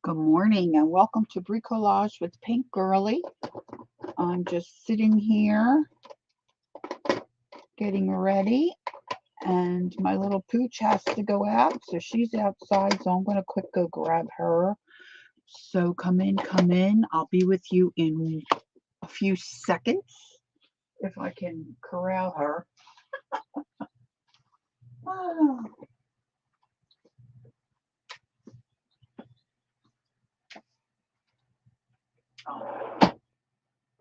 Good morning and welcome to Bricolage with Pink Girly. I'm just sitting here getting ready and my little pooch has to go out, so she's outside, so I'm going to quick go grab her. So come in. I'll be with you in a few seconds if I can corral her. Oh.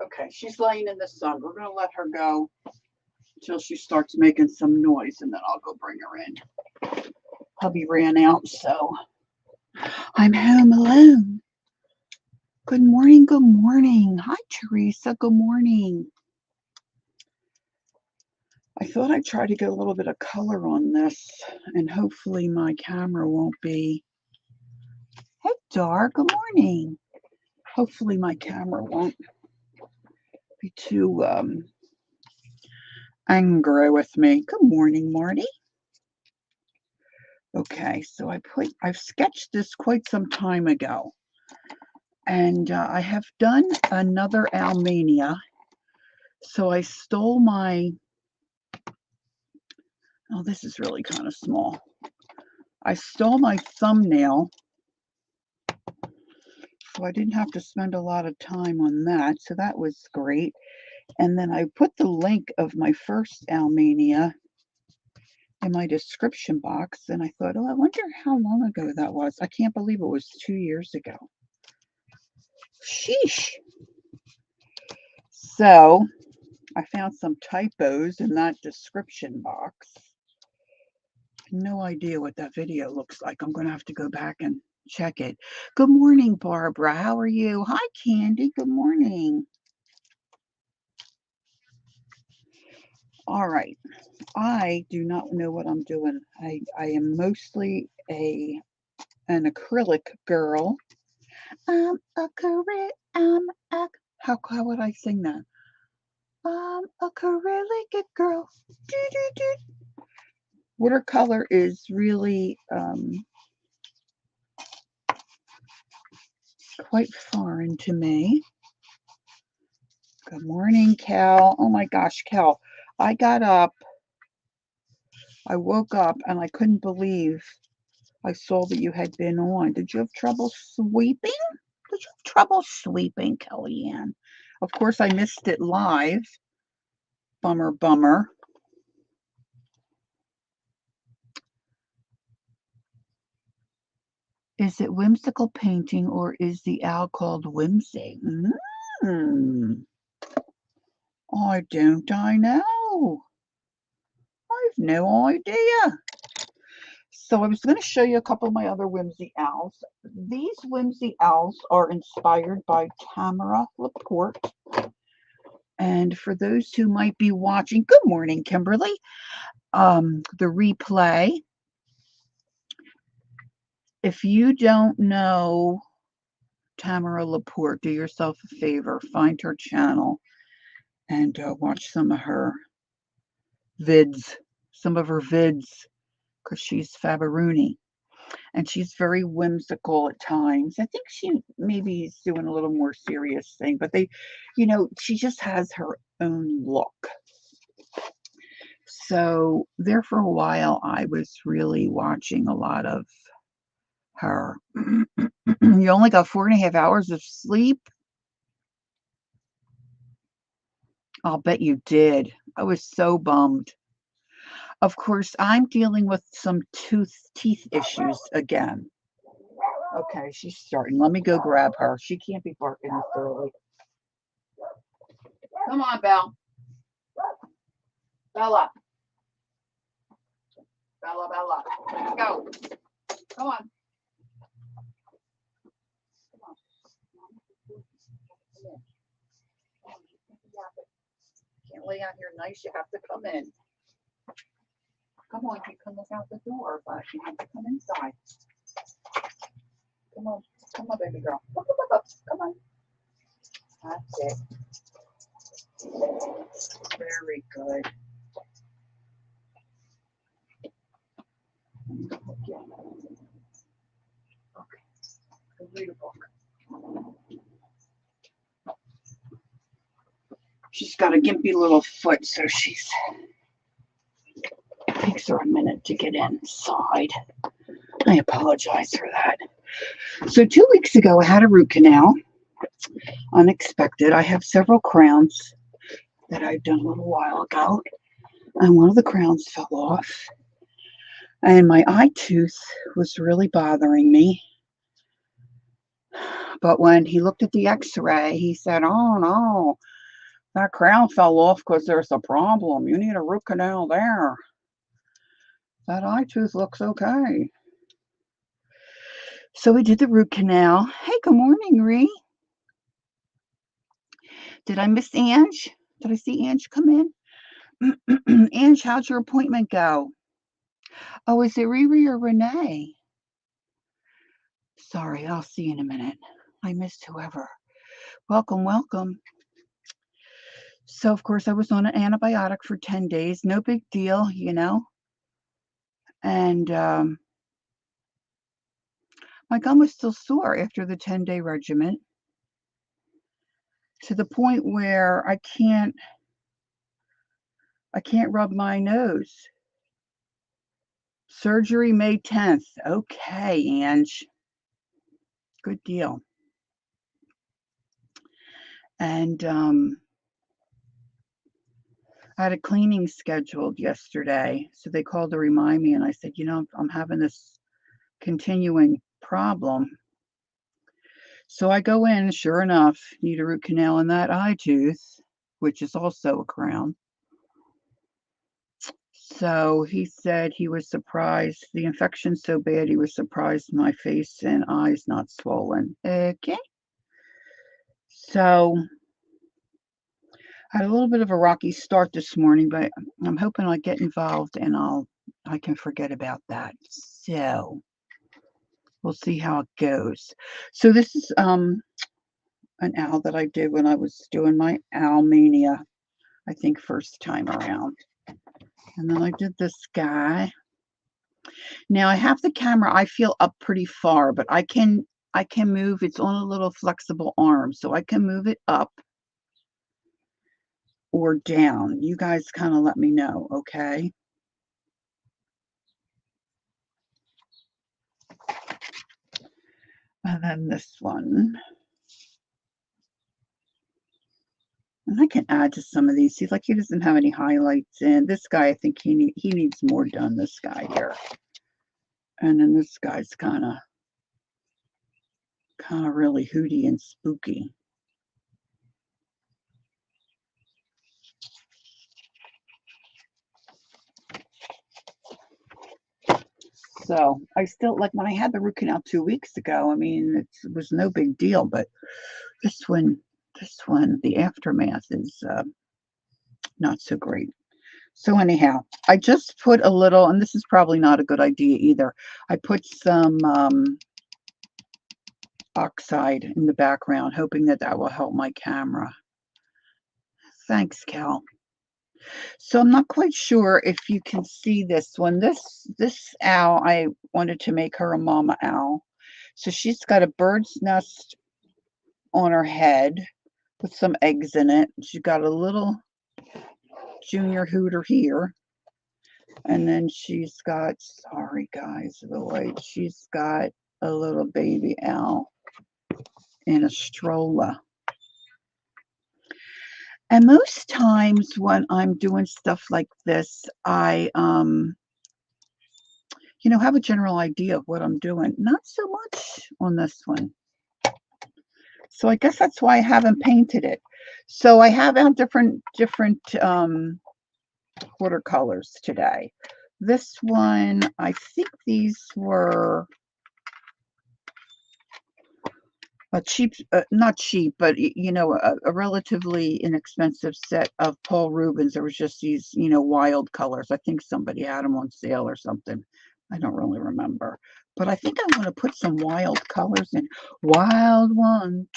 Okay, she's laying in the sun. We're going to let her go until she starts making some noise and then I'll go bring her in. Hubby ran out, so I'm home alone. Good morning, good morning. Hi, Teresa, good morning. I thought I'd try to get a little bit of color on this, and hopefully my camera won't be... Hey, Dar, good morning. Hopefully my camera won't be too angry with me. Good morning, Marty. Okay, so I've sketched this quite some time ago, and I have done another Owlmania. So I stole my... Oh, this is really kind of small. I stole my thumbnail, so I didn't have to spend a lot of time on that, so that was great. And then I put the link of my first Owlmania in my description box, and I thought, oh, I wonder how long ago that was. I can't believe it was 2 years ago. Sheesh. So I found some typos in that description box. No idea what that video looks like. I'm going to have to go back and check it. Good morning, Barbara. How are you? Hi, Candy. Good morning. All right. I do not know what I'm doing. I am mostly an acrylic girl. How would I sing that? Acrylic girl. Watercolor is really quite foreign to me. Good morning, Cal. Oh my gosh, Cal. I got up, I woke up, and I couldn't believe I saw that you had been on. Did you have trouble sleeping? Did you have trouble sleeping, Kellyanne? Of course, I missed it live. Bummer, bummer. Is it whimsical painting or is the owl called whimsy? I know. I've no idea. So I was going to show you a couple of my other whimsy owls. These whimsy owls are inspired by Tamara Laporte. And for those who might be watching, good morning, Kimberly, the replay. If you don't know Tamara Laporte, do yourself a favor, find her channel and watch some of her vids, because she's Fabaruni. And she's very whimsical at times. I think she maybe is doing a little more serious thing, but she just has her own look. So there for a while, I was really watching a lot of her. You only got 4.5 hours of sleep? I'll bet you did. I was so bummed. Of course, I'm dealing with some teeth issues again. Okay, she's starting. Let me go grab her. She can't be barking this early. Come on, Belle. Bella. Bella. Let's go. Come on. Can't lay out here nice. You have to come in. Come on, you can look out the door, but you have to come inside. Come on, baby girl. Come on. That's it. Very good. Okay. read a book. She's got a gimpy little foot, so takes her a minute to get inside. I apologize for that. So 2 weeks ago, I had a root canal. Unexpected. I have several crowns that I've done a little while ago, and one of the crowns fell off, and my eye tooth was really bothering me. But when he looked at the x-ray, he said, "Oh no, that crown fell off because there's a problem. You need a root canal there. That eye tooth looks okay." So we did the root canal. Hey, good morning, Ree. Did I miss Ange? Did I see Ange come in? Ange, how'd your appointment go? Oh, is it Riri or Renee? Sorry, I'll see you in a minute. I missed whoever. Welcome, welcome. So, of course, I was on an antibiotic for 10 days. No big deal, you know. And my gum was still sore after the 10-day regimen, to the point where I can't rub my nose. Surgery May 10th. Okay, Ange. Good deal. And I had a cleaning scheduled yesterday, so they called to remind me, and I said, I'm having this continuing problem. So I go in, sure enough, need a root canal in that eye tooth, which is also a crown. So he said he was surprised. The infection's so bad, he was surprised my face and eyes not swollen. Okay. So I had a little bit of a rocky start this morning, but I'm hoping I'll get involved and I can forget about that. So we'll see how it goes. So this is an owl that I did when I was doing my Owlmania, I think first time around. And then I did this guy. Now I have the camera, I feel, up pretty far, but I can move. It's on a little flexible arm, so I can move it up or down. You guys kind of let me know, okay? And then this one. And I can add to some of these. See, like, he doesn't have any highlights in. This guy, I think he needs more done, this guy here. And then this guy's kind of really hooty and spooky. So I still, like, when I had the root canal 2 weeks ago, I mean, it was no big deal, but this one, the aftermath is not so great. So anyhow, I just put a little, and this is probably not a good idea either. I put some oxide in the background, hoping that will help my camera. Thanks, Cal. So I'm not quite sure if you can see this one. This owl, I wanted to make her a mama owl. So she's got a bird's nest on her head with some eggs in it. She's got a little junior hooter here. And then she's got, sorry guys, the light, she's got a little baby owl in a stroller. And most times when I'm doing stuff like this, I have a general idea of what I'm doing. Not so much on this one. So I guess that's why I haven't painted it. So I have out different watercolors today. This one, I think these were a cheap, not cheap, but a relatively inexpensive set of Paul Rubens. There was just these, wild colors. I think somebody had them on sale or something. I don't really remember, but I think I want to put some wild colors in. Wild one,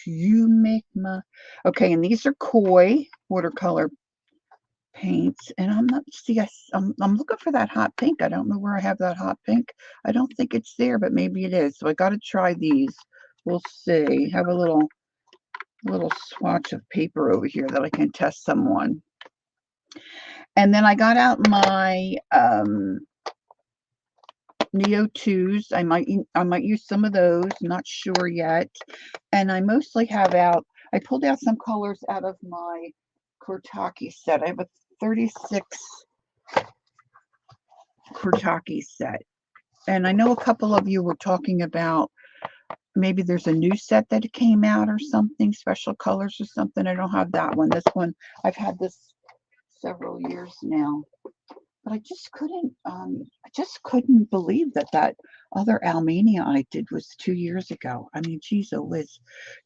you make my. Okay, and these are koi watercolor paints, and I'm not, see, I'm looking for that hot pink. I don't know where I have that hot pink. I don't think it's there, but maybe it is. So I got to try these. We'll see. Have a little swatch of paper over here that I can test some on. And then I got out my Neo 2s. I might use some of those, not sure yet. And I mostly have out, I pulled out some colors out of my Kurtaki set. I have a 36 Kurtaki set. And I know a couple of you were talking about maybe there's a new set that came out or something, special colors or something. I don't have that one. This one, I've had this several years now. But I just couldn't believe that other Owlmania I did was 2 years ago. I mean, geez, oh whiz,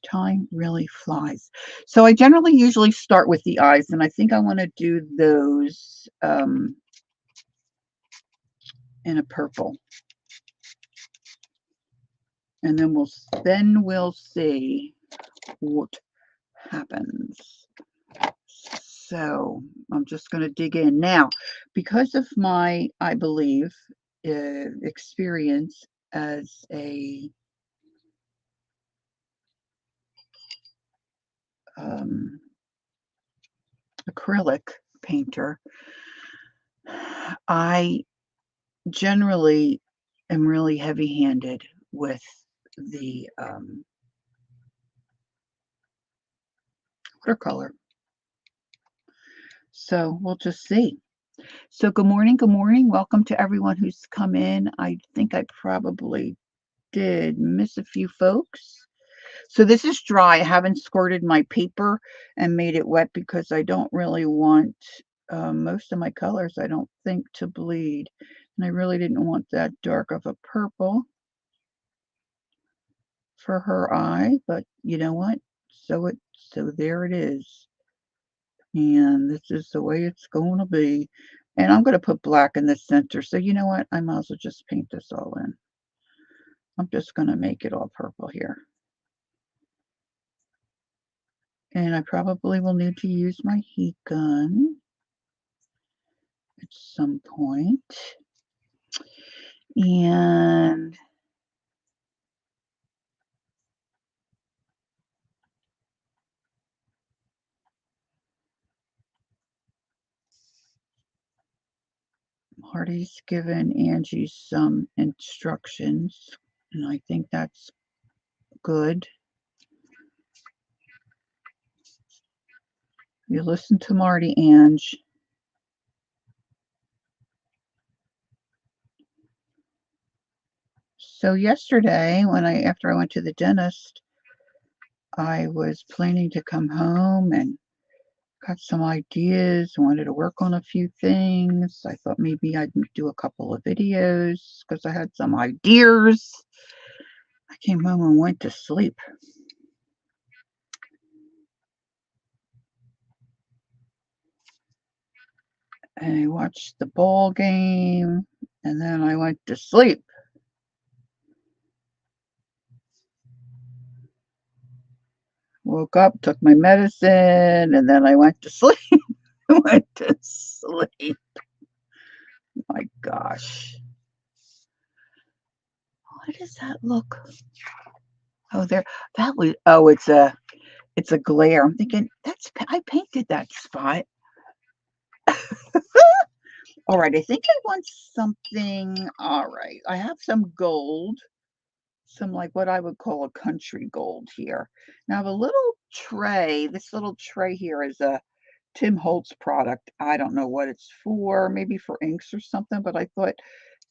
time really flies. So I generally usually start with the eyes, and I think I want to do those in a purple. And then we'll see what happens. So I'm just going to dig in now, because of my, I believe, experience as a acrylic painter. I generally am really heavy-handed with the watercolor. So we'll just see. So good morning, good morning. Welcome to everyone who's come in. I think I probably did miss a few folks. So this is dry. I haven't squirted my paper and made it wet because I don't really want most of my colors, I don't think, to bleed. And I really didn't want that dark of a purple for her eye, but you know what? So there it is. And this is the way it's going to be. And I'm going to put black in the center. So you know what? I might as well just paint this all in. I'm just going to make it all purple here. And I probably will need to use my heat gun at some point. And Marty's given Angie some instructions, and I think that's good. You listen to Marty, Ange. So yesterday, after I went to the dentist, I was planning to come home and got some ideas, wanted to work on a few things. I thought maybe I'd do a couple of videos because I had some ideas. I came home and went to sleep. And I watched the ball game, and then I went to sleep. Woke up, took my medicine, and then I went to sleep. Went to sleep. My gosh. What does that look? Oh, there. That was. Oh, it's a glare. I'm thinking I painted that spot. All right, I think I want something. All right, I have some gold, some like what I would call a country gold here. Now I have a little tray. This little tray here is a Tim Holtz product. I don't know what it's for, maybe for inks or something, but I thought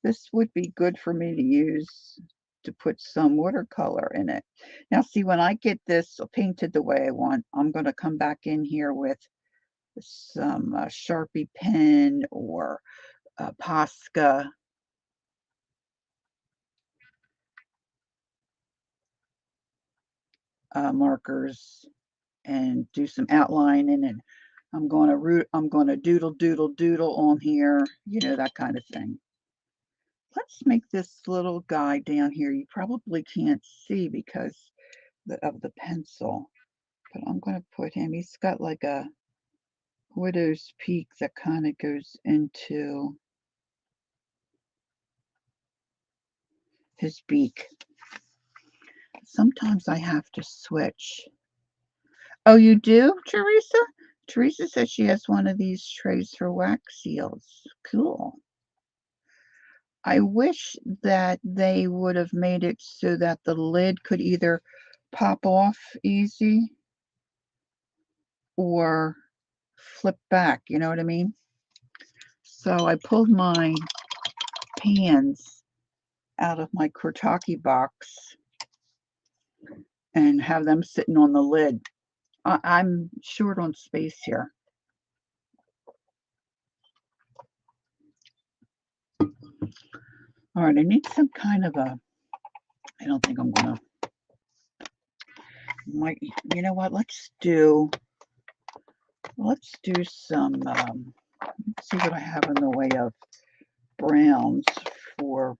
this would be good for me to use to put some watercolor in it. Now, see, when I get this painted the way I want, I'm going to come back in here with some Sharpie pen or Posca markers and do some outlining, and I'm going to doodle on here, you know, that kind of thing. Let's make this little guy down here. You probably can't see because of the pencil, but I'm going to put him. He's got like a widow's peak that kind of goes into his beak. sometimes I have to switch. Oh, you do, Teresa? Teresa says she has one of these trays for wax seals. Cool. I wish that they would have made it so that the lid could either pop off easy or flip back, you know what I mean? So I pulled my pans out of my Kurtaki box and have them sitting on the lid. I'm short on space here. All right, I need some kind of a, I don't think I'm gonna, you know what, let's do some, let's see what I have in the way of browns for,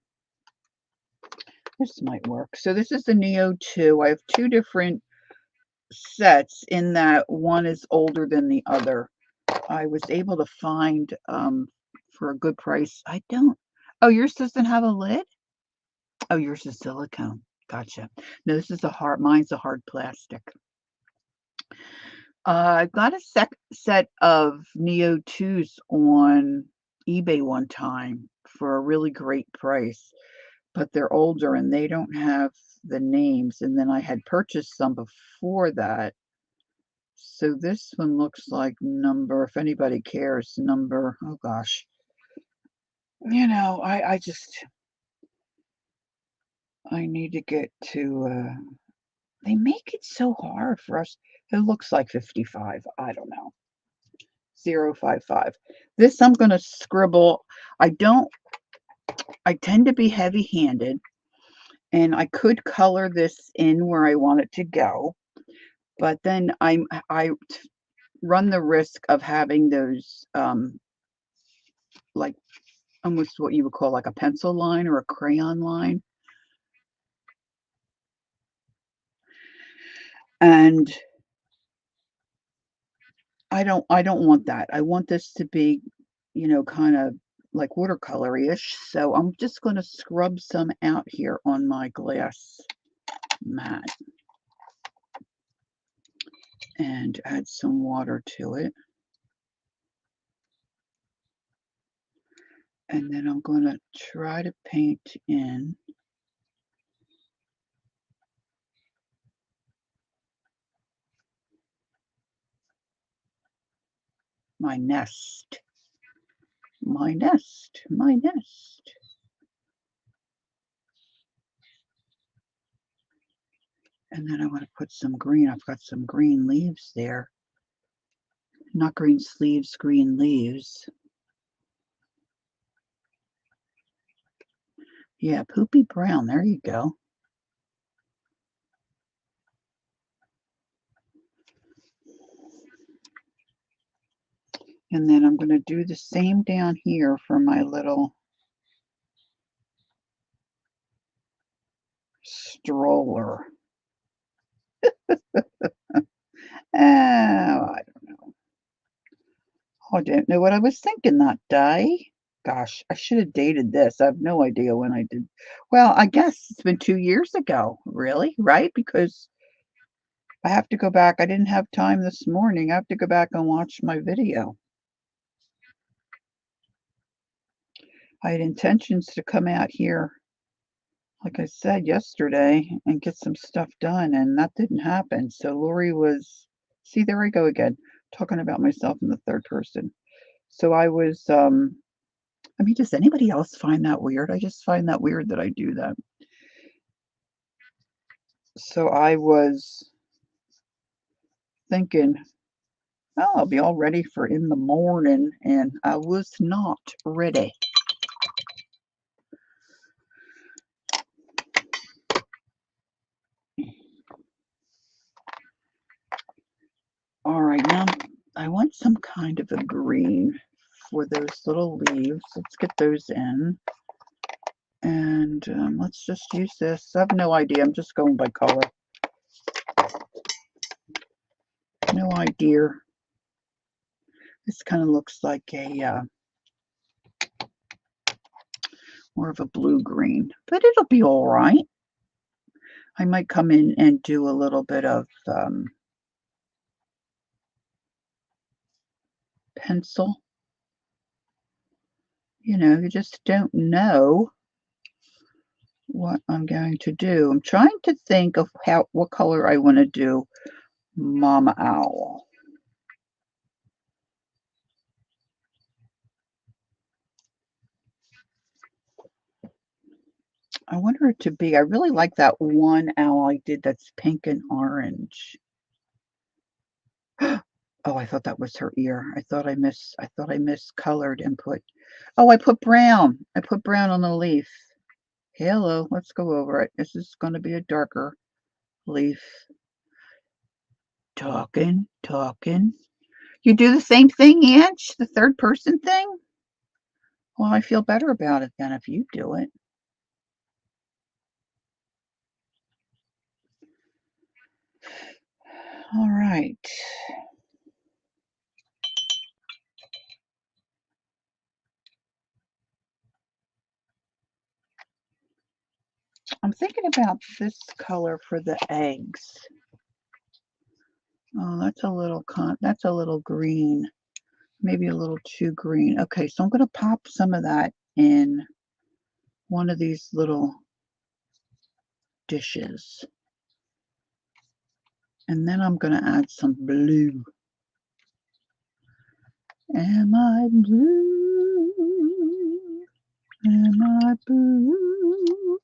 this might work. So this is the Neo 2. I have two different sets in that one is older than the other. I was able to find for a good price. Oh, yours doesn't have a lid? Oh, yours is silicone. Gotcha. No, this is mine's a hard plastic. I got a set of Neo 2s on eBay one time for a really great price, but they're older and they don't have the names. And then I had purchased some before that. So this one looks like number, if anybody cares, number, oh gosh. You know, I need to get to, they make it so hard for us. It looks like 55. I don't know. 055. This I'm going to scribble. I tend to be heavy-handed, and I could color this in where I want it to go, but then I run the risk of having those, like almost what you would call like a pencil line or a crayon line. And I don't want that. I want this to be, you know, kind of like watercolor-ish. So I'm just going to scrub some out here on my glass mat and add some water to it. And then I'm going to try to paint in my nest. My nest. My nest. And then I want to put some green. I've got some green leaves there. Not green sleeves, green leaves. Yeah, poopy brown. There you go. And then I'm going to do the same down here for my little stroller. Oh, I don't know. I don't know what I was thinking that day. Gosh, I should have dated this. I have no idea when I did. Well, I guess it's been 2 years ago. Really? Right? Because I have to go back. I didn't have time this morning. I have to go back and watch my video. I had intentions to come out here, like I said yesterday, and get some stuff done, and that didn't happen. So Lori was, see, there I go again, talking about myself in the third person. So I was, I mean, does anybody else find that weird? I just find that weird that I do that. So I was thinking, oh, I'll be all ready for in the morning, and I was not ready. All right, now I want some kind of a green for those little leaves. Let's get those in. And let's just use this. I have no idea. I'm just going by color. No idea. This kind of looks like a more of a blue-green, but it'll be all right. I might come in and do a little bit of pencil. You know, you just don't know what I'm going to do. I'm trying to think of what color I want to do Mama Owl. I want her to be, I really like that one owl I did that's pink and orange. Oh, I thought that was her ear. I thought I miscolored and put, oh, I put brown. I put brown on the leaf. Hello, let's go over it. This is going to be a darker leaf. Talking. You do the same thing, Ange? The third person thing? Well, I feel better about it then if you do it. All right. I'm thinking about this color for the eggs. Oh, that's a little green. Maybe a little too green. Okay, so I'm going to pop some of that in one of these little dishes. And then I'm going to add some blue. Am I blue? Am I blue?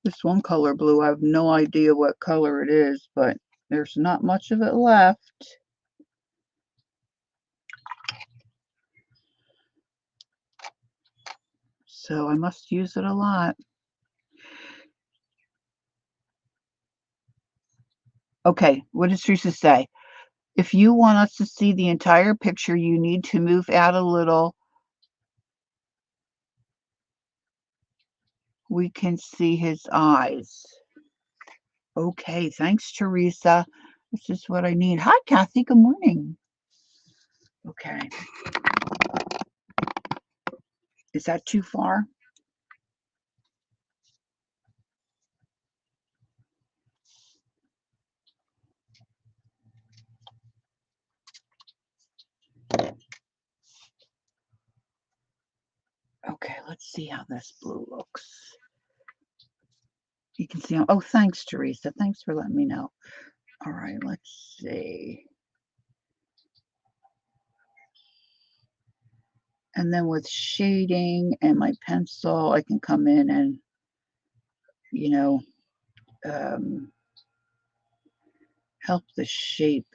This one color blue, I have no idea what color it is, but there's not much of it left. So I must use it a lot. Okay, what does Teresa say? If you want us to see the entire picture, you need to move out a little. We can see his eyes. Okay, thanks, Teresa. This is what I need. Hi, Kathy. Good morning. Okay. Is that too far? Okay, let's see how this blue looks. You can see, oh, thanks, Teresa. Thanks for letting me know. All right, let's see. And then with shading and my pencil, I can come in and, you know, help the shape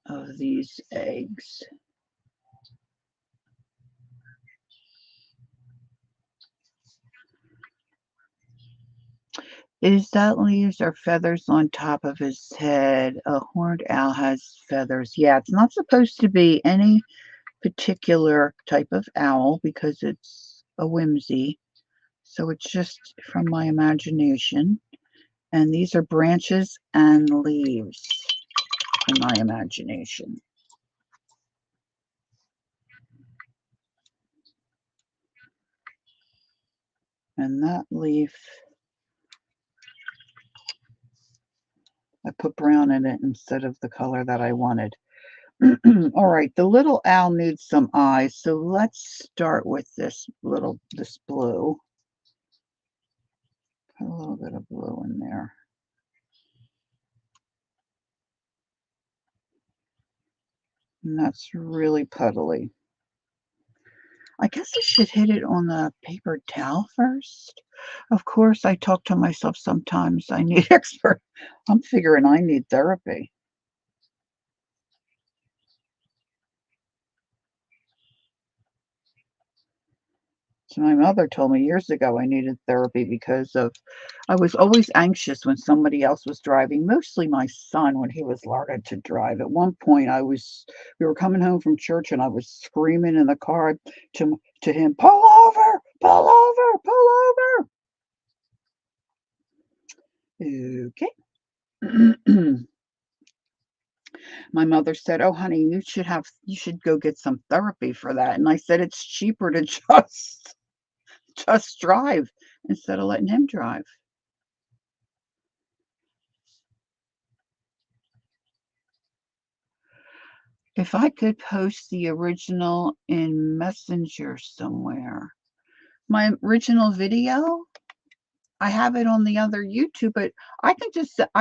of these eggs. Is that leaves or feathers on top of his head? A horned owl has feathers. Yeah, it's not supposed to be any particular type of owl because it's a whimsy. So it's just from my imagination. And these are branches and leaves in my imagination. And that leaf, I put brown in it instead of the color that I wanted. All right, the little owl needs some eyes, so let's start with this blue. Put a little bit of blue in there. And that's really puddly. I guess I should hit it on the paper towel first. Of course, I talk to myself sometimes. I need expert. I'm figuring I need therapy. So my mother told me years ago I needed therapy because of I was always anxious when somebody else was driving, mostly my son when he was learning to drive. At one point we were coming home from church and I was screaming in the car to him, pull over, pull over, pull over. Okay. My mother said, "Oh, honey, you should go get some therapy for that." And I said, "It's cheaper to just drive instead of letting him drive." If I could post the original in Messenger somewhere. My original video, I have it on the other YouTube, but I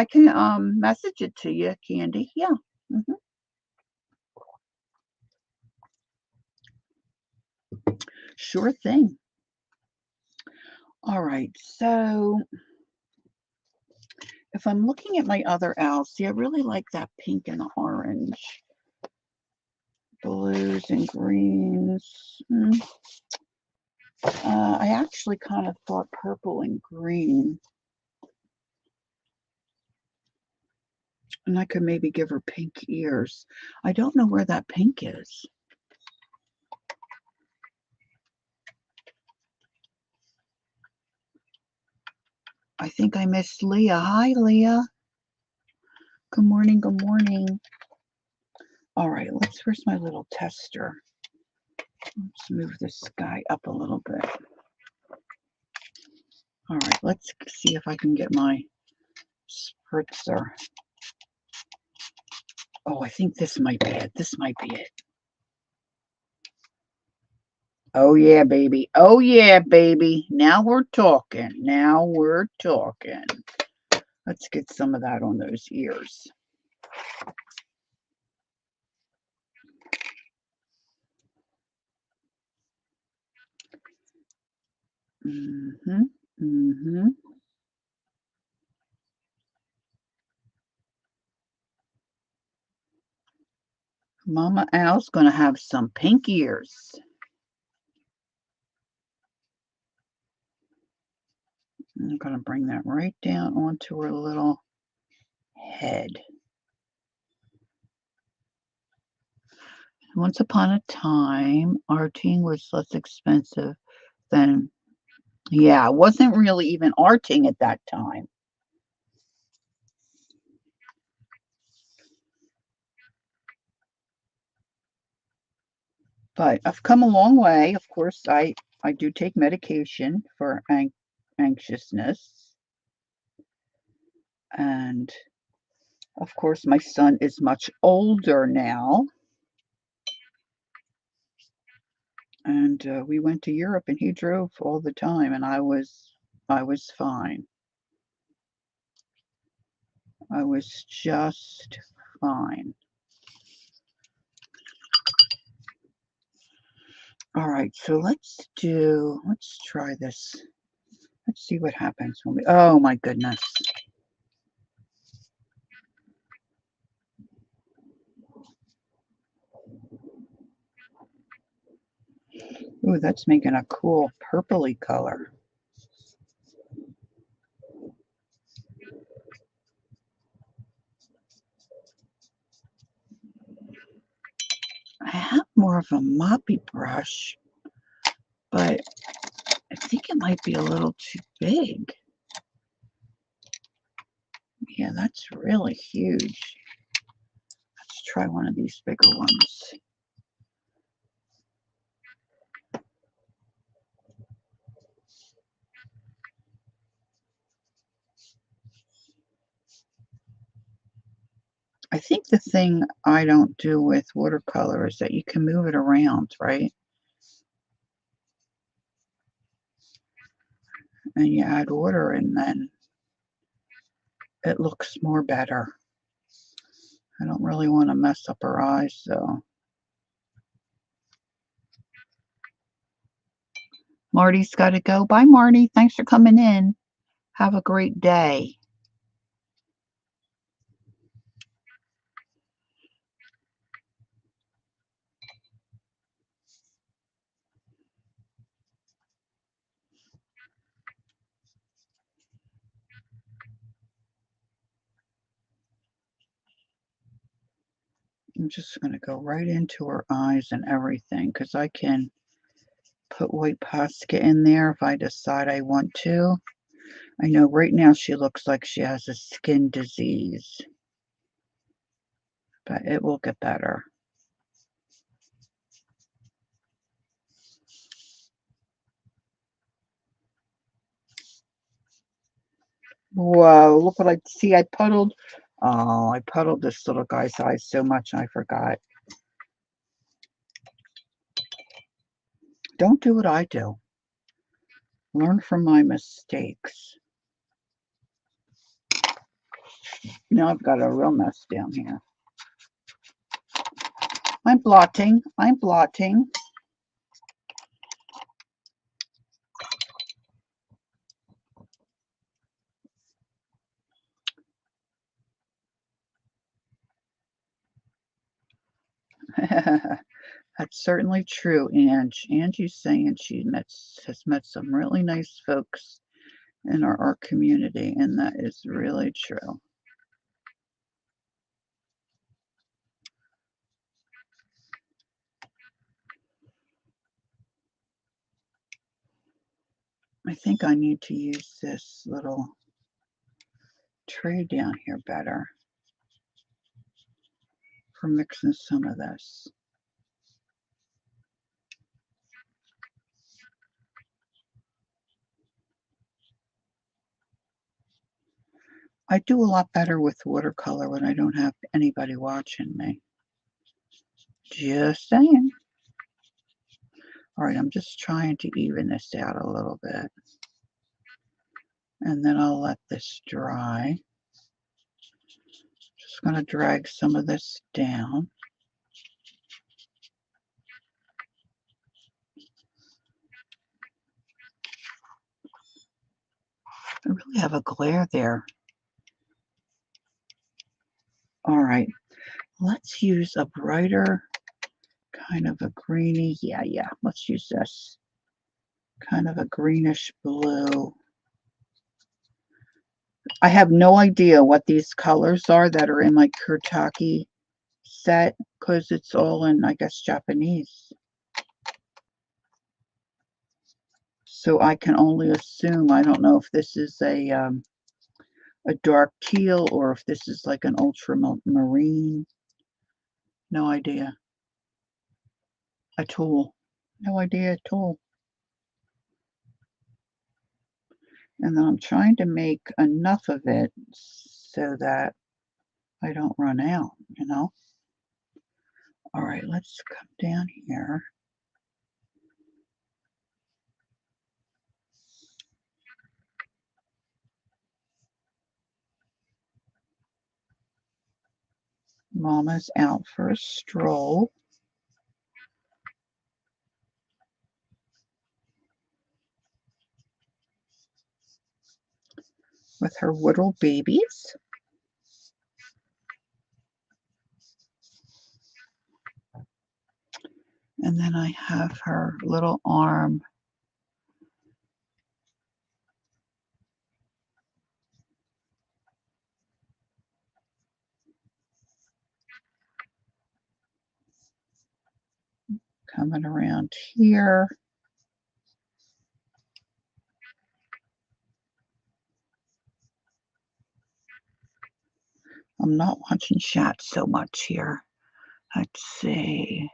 can message it to you, Candy. Yeah. Mhm. Sure thing. All right. So if I'm looking at my other owls, see, I really like that pink and the orange, blues and greens. I actually kind of thought purple and green. And I could maybe give her pink ears. I don't know where that pink is. I think I missed Leah. Hi, Leah. Good morning. Good morning. All right, where's my little tester? Let's move this guy up a little bit. All right, let's see if I can get my spritzer. Oh, I think this might be it. This might be it. Oh, yeah, baby. Oh, yeah, baby. Now we're talking. Now we're talking. Let's get some of that on those ears. Mm-hmm. Mm-hmm. Mama Owl's going to have some pink ears. I'm going to bring that right down onto her little head. Once upon a time, arting was less expensive than, yeah, it wasn't really even arting at that time. But I've come a long way. Of course, I do take medication for anxiousness. And of course, my son is much older now. And we went to Europe and he drove all the time and I was fine. I was just fine. All right, so let's try this. Let's see what happens when we, oh my goodness. Ooh, that's making a cool purpley color. I have more of a moppy brush, but I think it might be a little too big. Yeah, that's really huge. Let's try one of these bigger ones. I think the thing I don't do with watercolor is that you can move it around, right? And you add water and then it looks more better. I don't really want to mess up her eyes, so. Marty's got to go. Bye, Marty. Thanks for coming in. Have a great day. I'm just going to go right into her eyes and everything because I can put white Posca in there if I decide I want to. I know right now she looks like she has a skin disease, but it will get better. Whoa, look what I puddled. Oh, I puddled this little guy's eyes so much I forgot. Don't do what I do. Learn from my mistakes. Now I've got a real mess down here. I'm blotting. I'm blotting. That's certainly true, Ange. Angie's saying she has met some really nice folks in our art community, and that is really true. I think I need to use this little tray down here better for mixing some of this. I do a lot better with watercolor when I don't have anybody watching me. Just saying. All right, I'm just trying to even this out a little bit. And then I'll let this dry. Just going to drag some of this down. I really have a glare there. All right, let's use a brighter kind of a greeny. Yeah, let's use this kind of a greenish blue. I have no idea what these colors are that are in my Kurtaki set because it's all in, I guess, Japanese. So I can only assume. I don't know if this is a dark teal or if this is like an ultramarine. No idea at all. No idea at all. And then I'm trying to make enough of it so that I don't run out, you know? All right, let's come down here. Mama's out for a stroll with her little babies. And then I have her little arm coming around here. I'm not watching chat so much here. Let's see.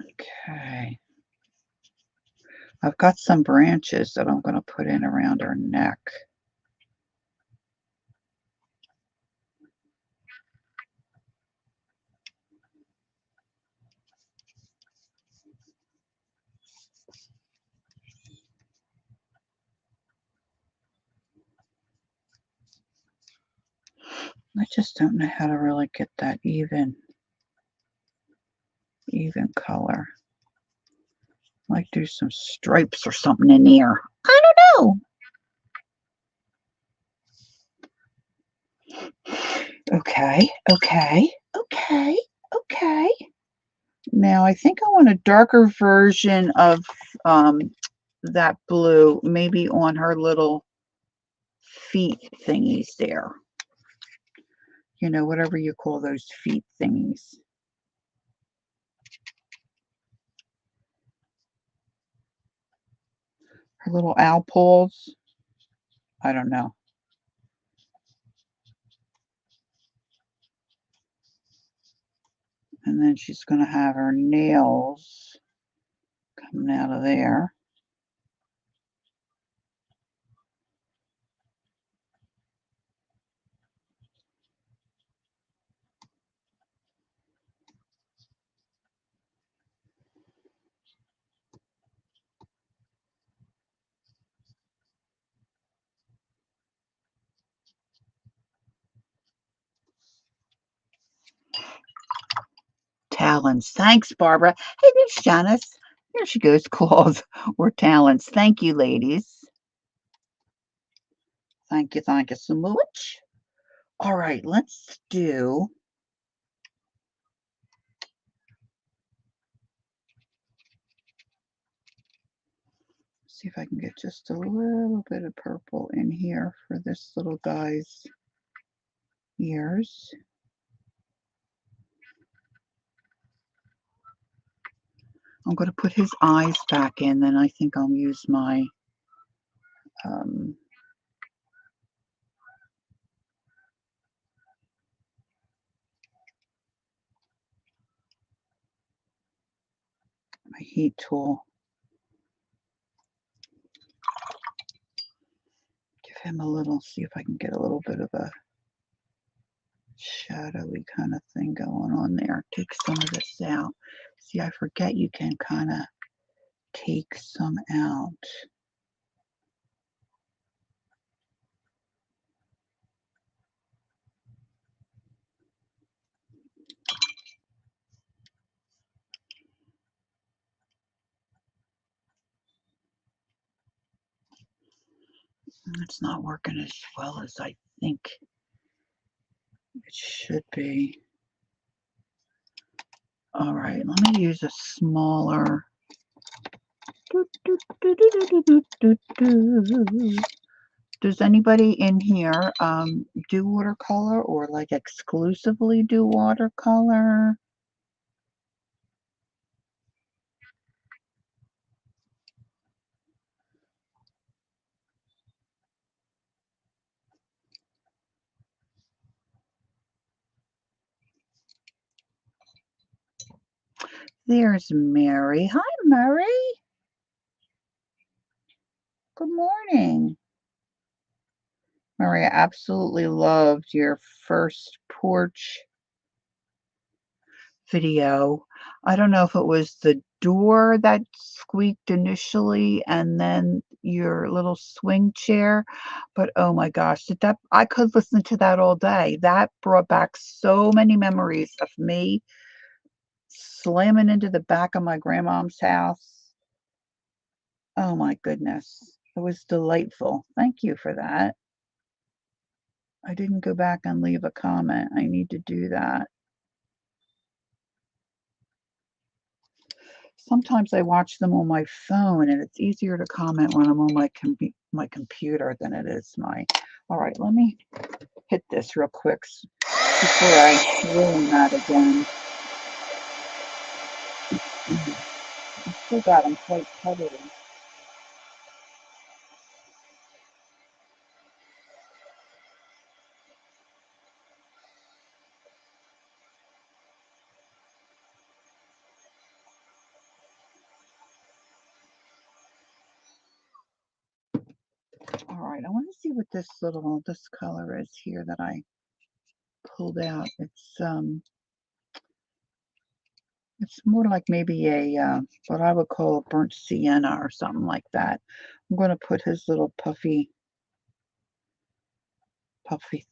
Okay. I've got some branches that I'm going to put in around her neck. I just don't know how to really get that even color. Might do some stripes or something in here. I don't know. Okay. Now I think I want a darker version of that blue, maybe on her little feet thingies there. You know, whatever you call those feet thingies. Her little owl paws. I don't know. And then she's going to have her nails coming out of there. Talons. Thanks, Barbara. Hey, there's Janice. There she goes, claws or talons. Thank you, ladies. Thank you so much. All right, let's do. See if I can get just a little bit of purple in here for this little guy's ears. I'm going to put his eyes back in, then I think I'll use my my heat tool. Give him a little, see if I can get a little bit of a shadowy kind of thing going on there. Take some of this out. See, I forget you can kind of take some out. It's not working as well as I think it should be. All right, let me use a smaller. Does anybody in here do watercolor or like exclusively do watercolor? There's Mary. Hi, Mary. Good morning. Mary, I absolutely loved your first porch video. I don't know if it was the door that squeaked initially and then your little swing chair, but oh my gosh, I could listen to that all day. That brought back so many memories of me slamming into the back of my grandmom's house. Oh my goodness. It was delightful. Thank you for that. I didn't go back and leave a comment. I need to do that. Sometimes I watch them on my phone, and it's easier to comment when I'm on my computer than it is my. All right, let me hit this real quick before I ruin that again. I still got them quite covered. All right, I want to see what this color is here that I pulled out. It's more like maybe a what I would call a burnt sienna or something like that. I'm going to put his little puffy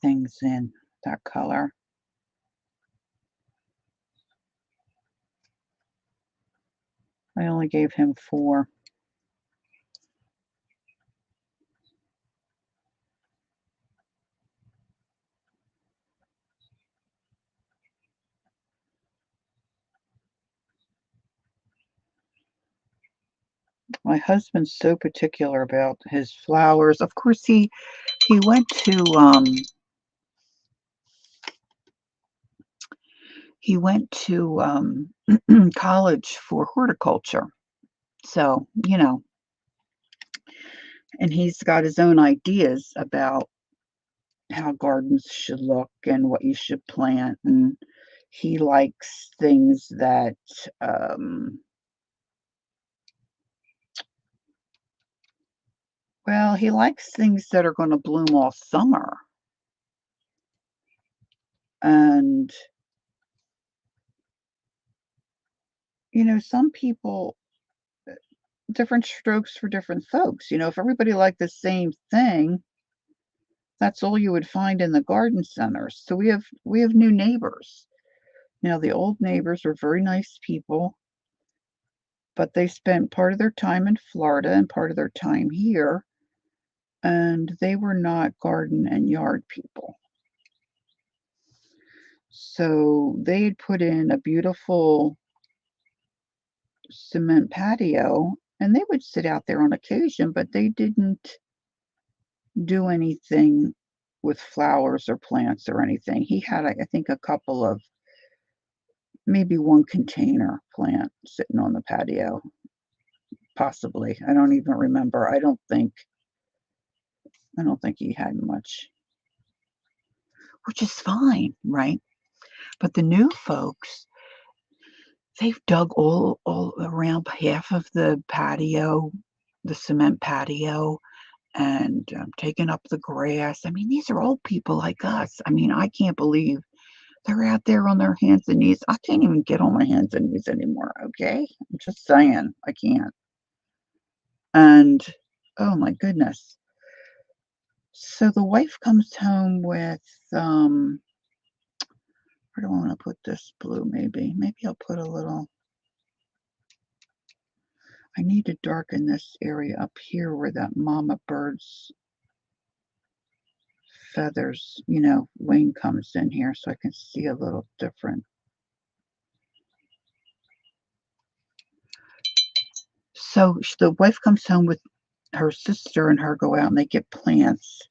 things in that color. I only gave him 4. My husband's so particular about his flowers. Of course, he went to college for horticulture. So, and he's got his own ideas about how gardens should look and what you should plant. And He likes things that, well, he likes things that are gonna bloom all summer. And, some people different strokes for different folks. If everybody liked the same thing, that's all you would find in the garden centers. So we have new neighbors. Now, the old neighbors were very nice people, but they spent part of their time in Florida and part of their time here, and they were not garden and yard people. So they had put in a beautiful cement patio, and they would sit out there on occasion, but they didn't do anything with flowers or plants or anything. He had, I think, a couple of maybe one container plant sitting on the patio, possibly. I don't even remember. I don't think he had much, which is fine, right? But the new folks, they've dug all around half of the patio, the cement patio, and taken up the grass. I mean, these are old people like us. I mean, I can't believe they're out there on their hands and knees. I can't even get on my hands and knees anymore, okay? I'm just saying, I can't. And oh my goodness. So the wife comes home with where do I want to put this blue maybe? Maybe I'll put a little, I need to darken this area up here where that mama bird's feathers, wing comes in here so I can see a little different. So the wife comes home with her sister and her go out and they get plants,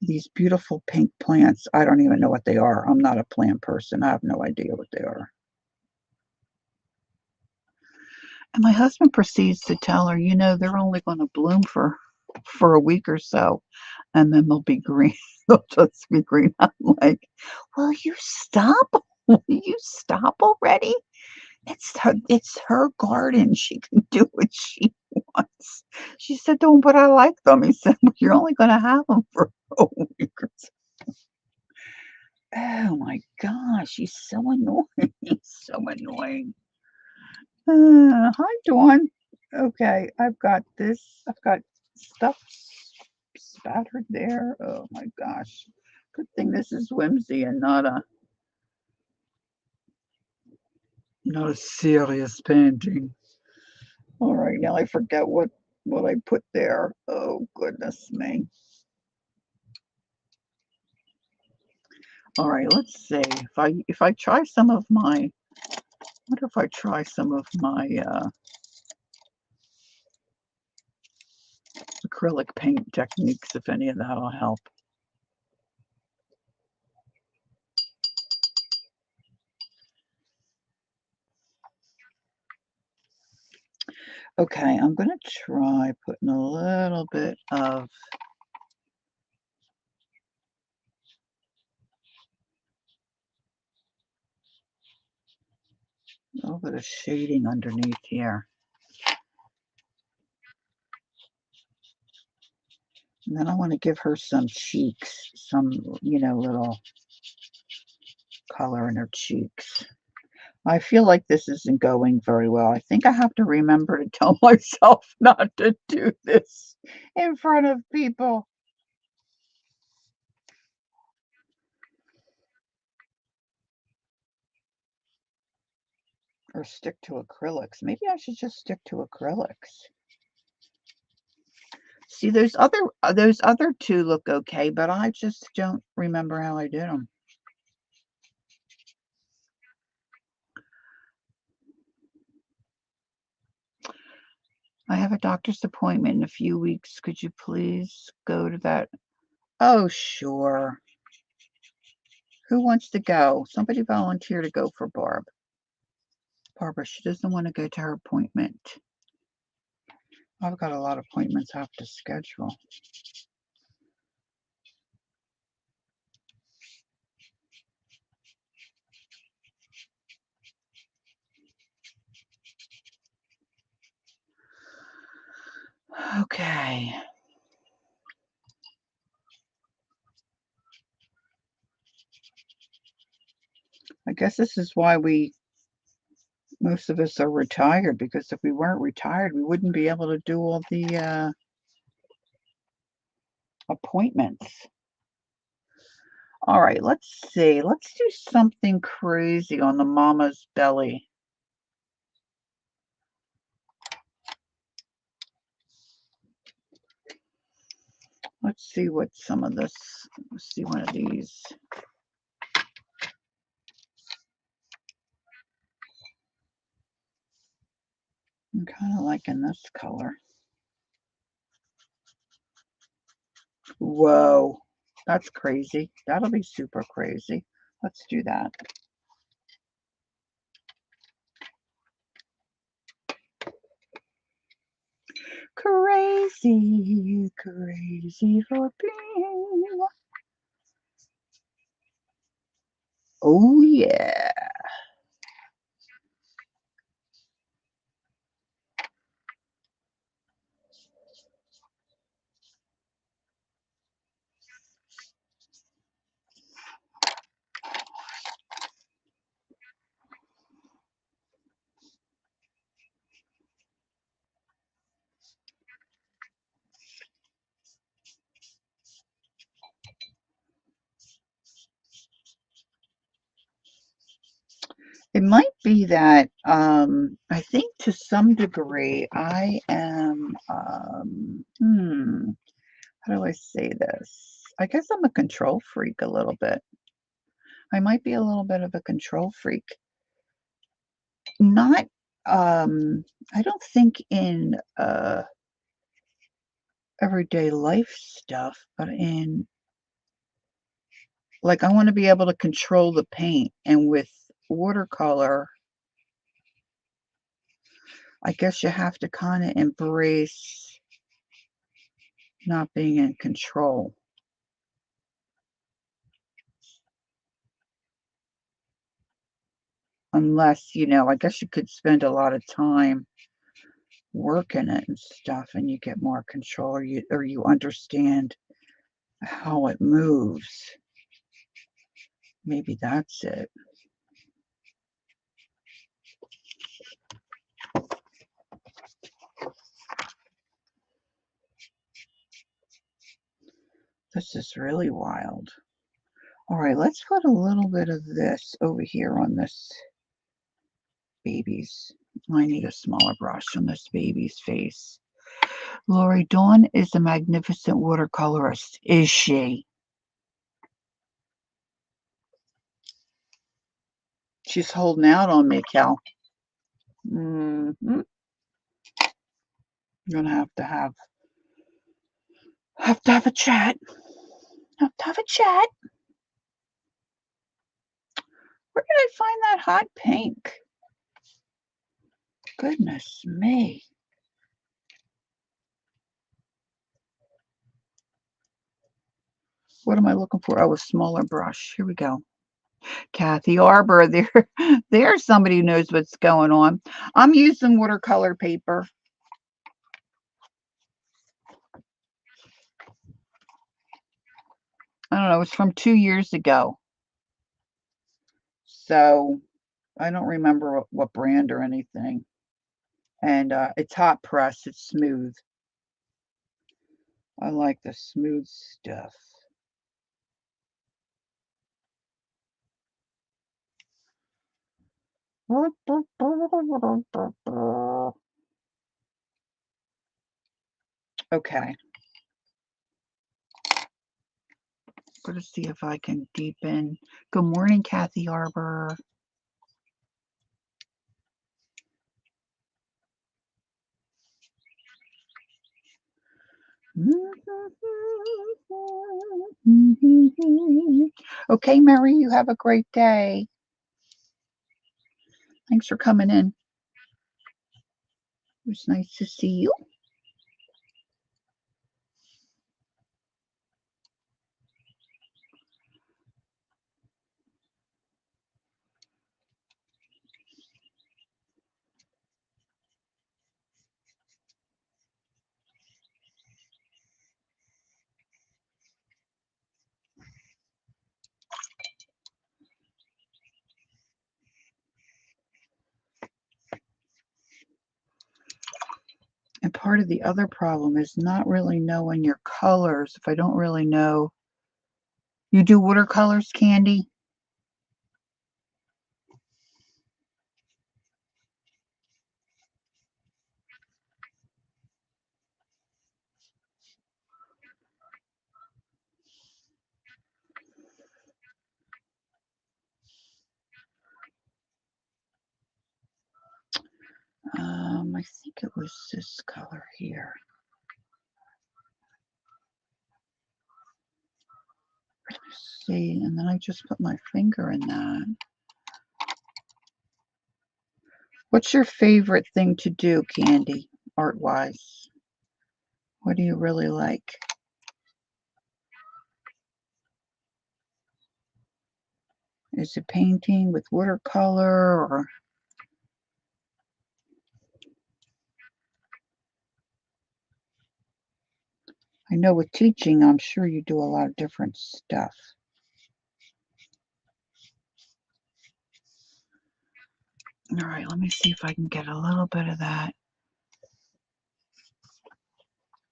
these beautiful pink plants. I don't even know what they are. I'm not a plant person. I have no idea what they are. And my husband proceeds to tell her, they're only going to bloom for a week or so, and then they'll be green. They'll just be green. I'm like, will you stop? Will you stop already? It's her garden. She can do what she wants. She said, "Don't, but I like them." He said, "Well, you're only going to have them for a week or so." Oh my gosh, he's so annoying. He's so annoying. Hi, Dawn. Okay, I've got this. I've got stuff spattered there. Oh my gosh. Good thing this is whimsy and not a serious painting. All right, now I forget what I put there. Oh goodness me. All right, let's see. If I try some of my, what if I try some of my acrylic paint techniques, if any of that'll help. Okay, I'm going to try putting a little bit of shading underneath here. And then I want to give her some cheeks, some, little color in her cheeks. I feel like this isn't going very well. I think I have to remember to tell myself not to do this in front of people. Or stick to acrylics. Maybe I should just stick to acrylics. See, those other two look okay, but I just don't remember how I did them. I have a doctor's appointment in a few weeks. Could you please go to that? Oh, sure. Who wants to go? Somebody volunteer to go for Barb. Barbara, she doesn't want to go to her appointment. I've got a lot of appointments I have to schedule. Okay. I guess this is why most of us are retired, because if we weren't retired, we wouldn't be able to do all the appointments. All right, let's see. Let's do something crazy on the mama's belly. Let's see what some of this, let's see one of these. I'm kind of liking this color. Whoa, that's crazy. That'll be super crazy. Let's do that. Crazy, crazy for being. Oh, yeah. It might be that I think to some degree I am, how do I say this? I guess I'm a control freak a little bit. I might be a little bit of a control freak. Not, I don't think in everyday life stuff, but in, like, I want to be able to control the paint. And with watercolor, I guess you have to kind of embrace not being in control. Unless, I guess you could spend a lot of time working it and stuff and you get more control, or you understand how it moves. Maybe that's it. This is really wild. All right, let's put a little bit of this over here on this baby's. I need a smaller brush on this baby's face. Lori Dawn is a magnificent watercolorist, is she? She's holding out on me, Cal. You're gonna have a chat. Have to have a chat. Where did I find that hot pink? Goodness me. What am I looking for? Oh, a smaller brush. Here we go. Kathy Arbor, there's somebody who knows what's going on. I'm using watercolor paper. I don't know, it's from 2 years ago. So I don't remember what brand or anything. And it's hot press, it's smooth. I like the smooth stuff. Okay. I'm going to see if I can deepen. Good morning, Kathy Arbor. Okay, Mary, you have a great day. Thanks for coming in. It was nice to see you. part of the other problem is not really knowing your colors. If I don't really know. You do watercolors, Candy? I think it was this color here. Let's see, and then I just put my finger in that. What's your favorite thing to do, Candy, art-wise? What do you really like? Is it painting with watercolor or? I know with teaching, I'm sure you do a lot of different stuff. All right, let me see if I can get a little bit of that.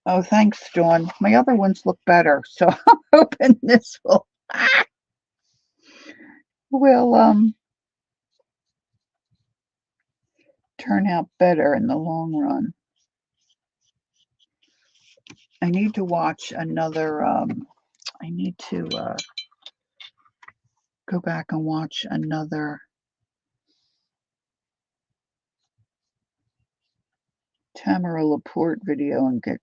Oh, thanks, Dawn. My other ones look better, so I'm hoping this will turn out better in the long run. I need to watch another. I need to go back and watch another Tamara Laporte video and get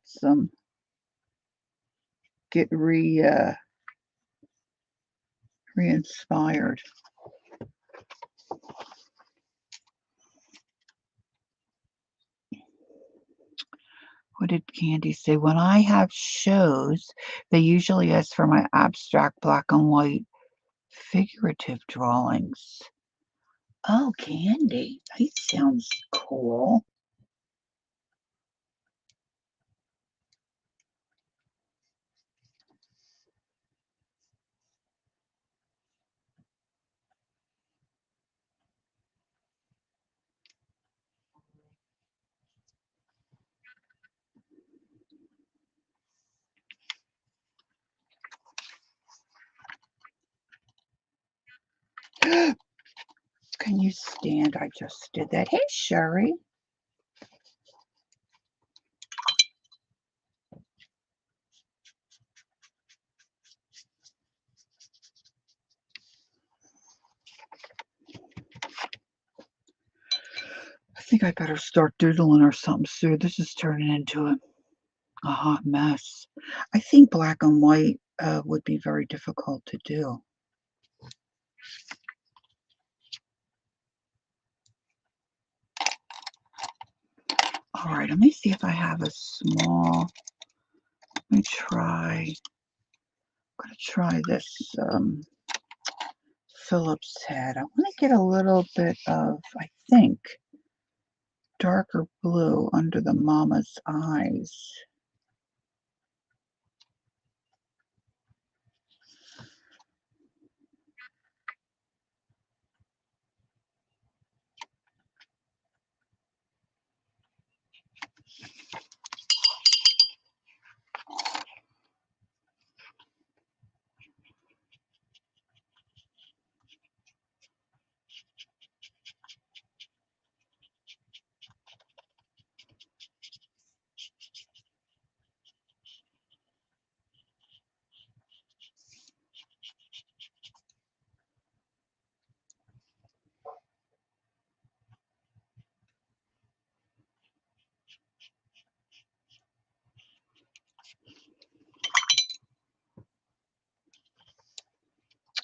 re-inspired. What did Candy say? When I have shows, they usually ask for my abstract black and white figurative drawings. Oh, Candy, that sounds cool. Can you stand? I just did that. Hey, Sherry. I think I better start doodling or something soon. This is turning into a hot mess. I think black and white would be very difficult to do. All right, let me see if I have a small. Let me try. I'm going to try this Phillips head. I want to get a little bit of, I think, darker blue under the mama's eyes.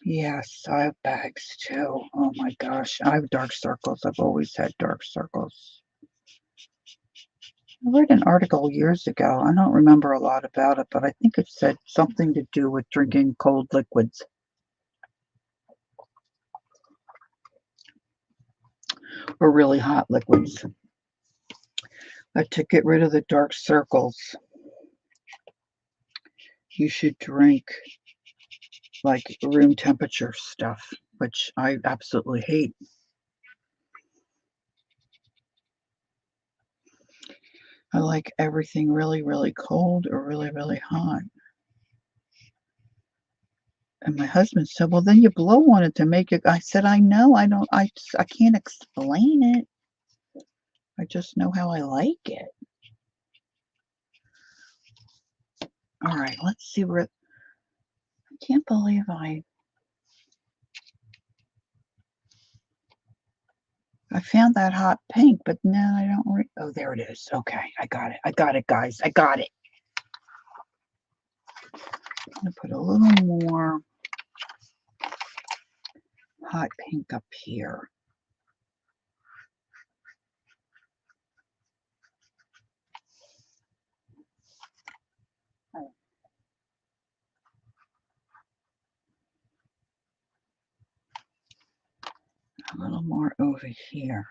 Yes, I have bags too. Oh my gosh, I have dark circles. I've always had dark circles. I read an article years ago. I don't remember a lot about it, but I think it said something to do with drinking cold liquids or really hot liquids. But to get rid of the dark circles, you should drink like room temperature stuff, which I absolutely hate. I like everything really, really cold or really, really hot. And my husband said, "Well, then you blow on it to make it." I said, "I know. I can't explain it. I just know how I like it." All right, let's see where. I can't believe I found that hot pink, but now I don't oh, there it is. Okay, I got it. I got it, guys. I got it. I'm gonna put a little more hot pink up here. A little more over here.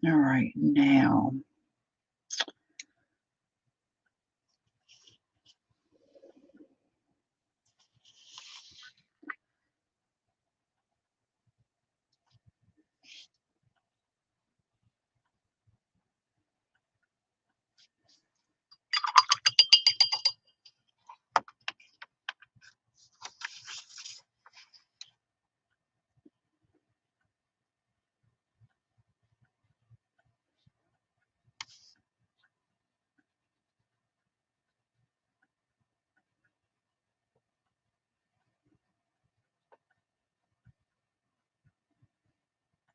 All right, now.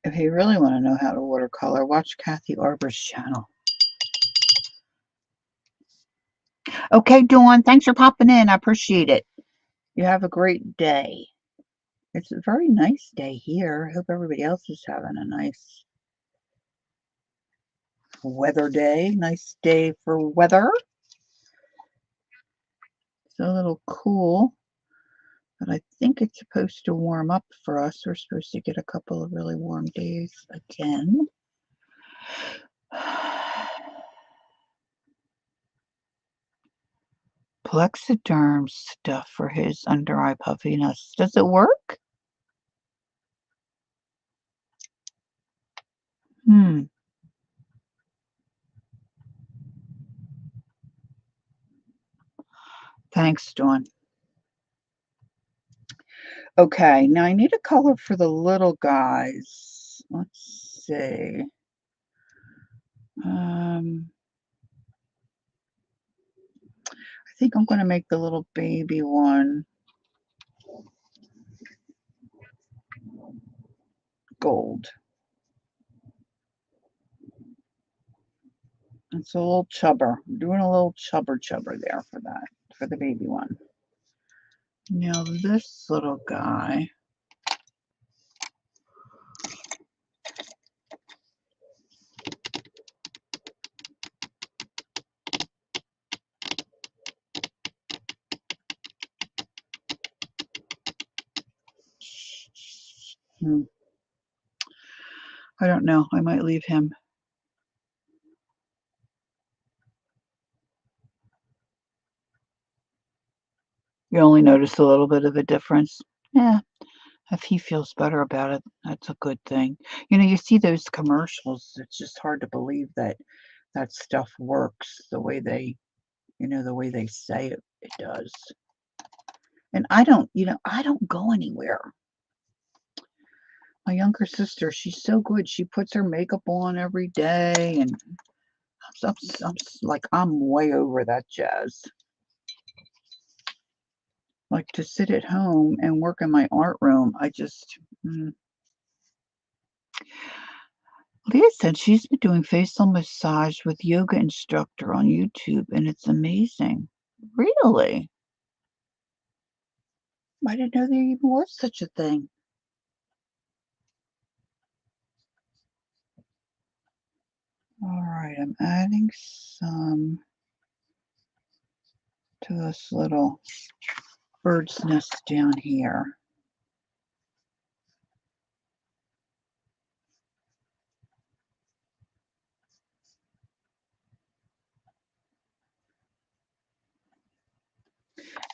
If you really want to know how to watercolor, watch Kathy Arbor's channel. Okay, Dawn, thanks for popping in. I appreciate it. You have a great day. It's a very nice day here. I hope everybody else is having a nice weather day. Nice day for weather. It's a little cool, but I think it's supposed to warm up for us. We're supposed to get a couple of really warm days again. Plexiderm stuff for his under eye puffiness. Does it work? Thanks, Dawn. Okay, now I need a color for the little guys. Let's see. I think I'm going to make the little baby one gold. It's a little chubber. I'm doing a little chubber there for that, for the baby one. Now this little guy. I don't know. I might leave him. You only notice a little bit of a difference. Yeah, if he feels better about it, that's a good thing. You know, you see those commercials, it's just hard to believe that that stuff works the way they, the way they say it does. And I don't go anywhere. My younger sister, she's so good. She puts her makeup on every day, and I'm way over that jazz. Like to sit at home and work in my art room, I just. Leah said she's been doing facial massage with yoga instructor on YouTube, and it's amazing. Really? I didn't know there even was such a thing. All right, I'm adding some to this little bird's nest down here.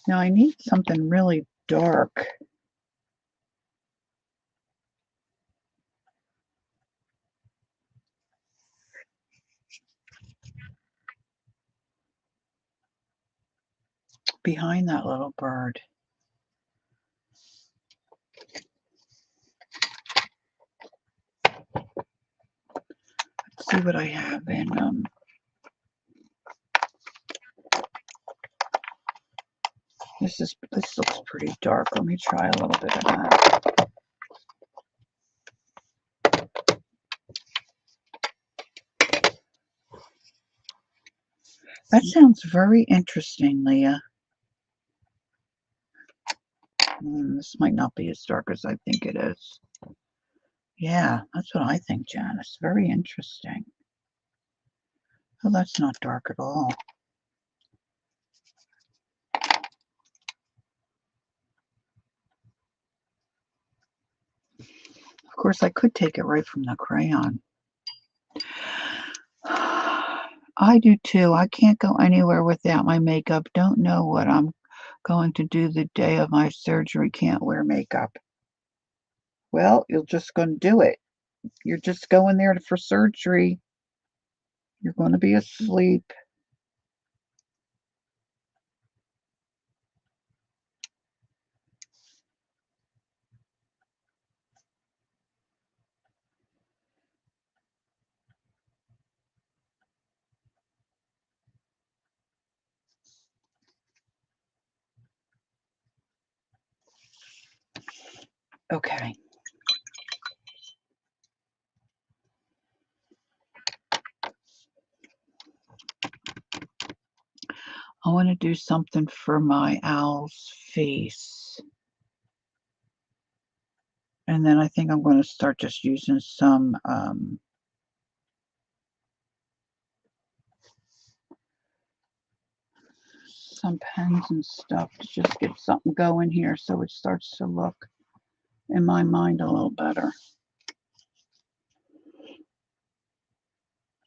Now I need something really dark. Behind that little bird. Let's see what I have in this looks pretty dark. Let me try a little bit of that. That sounds very interesting, Leah. This might not be as dark as I think it is. Yeah, that's what I think, Janice. Very interesting. Oh, that's not dark at all. Of course, I could take it right from the crayon. I do too. I can't go anywhere without my makeup. Don't know what I'm going to do the day of my surgery. Can't wear makeup. Well, you're just going to do it. You're just going there for surgery. You're going to be asleep. Okay. I want to do something for my owl's face. And then I think I'm going to start just using some pens and stuff to just get something going here so it starts to look in my mind a little better.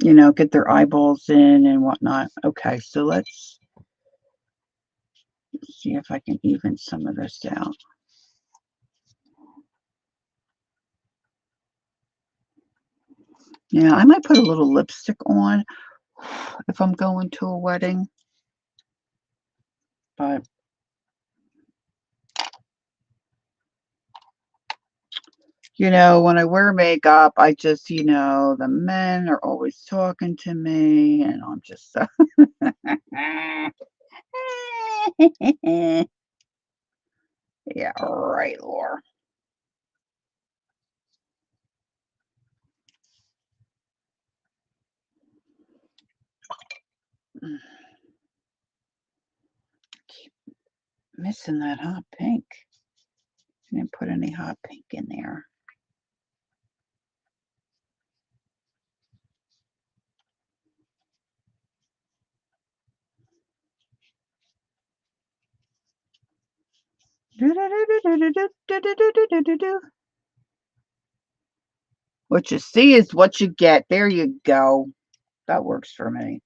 You know, get their eyeballs in and whatnot. Okay, so let's see if I can even some of this out. Yeah, I might put a little lipstick on if I'm going to a wedding. But you know, when I wear makeup, I just, you know, the men are always talking to me, and I'm just so. Yeah, right, Laura. Keep missing that hot pink. I didn't put any hot pink in there. What you see is what you get. There you go. That works for me.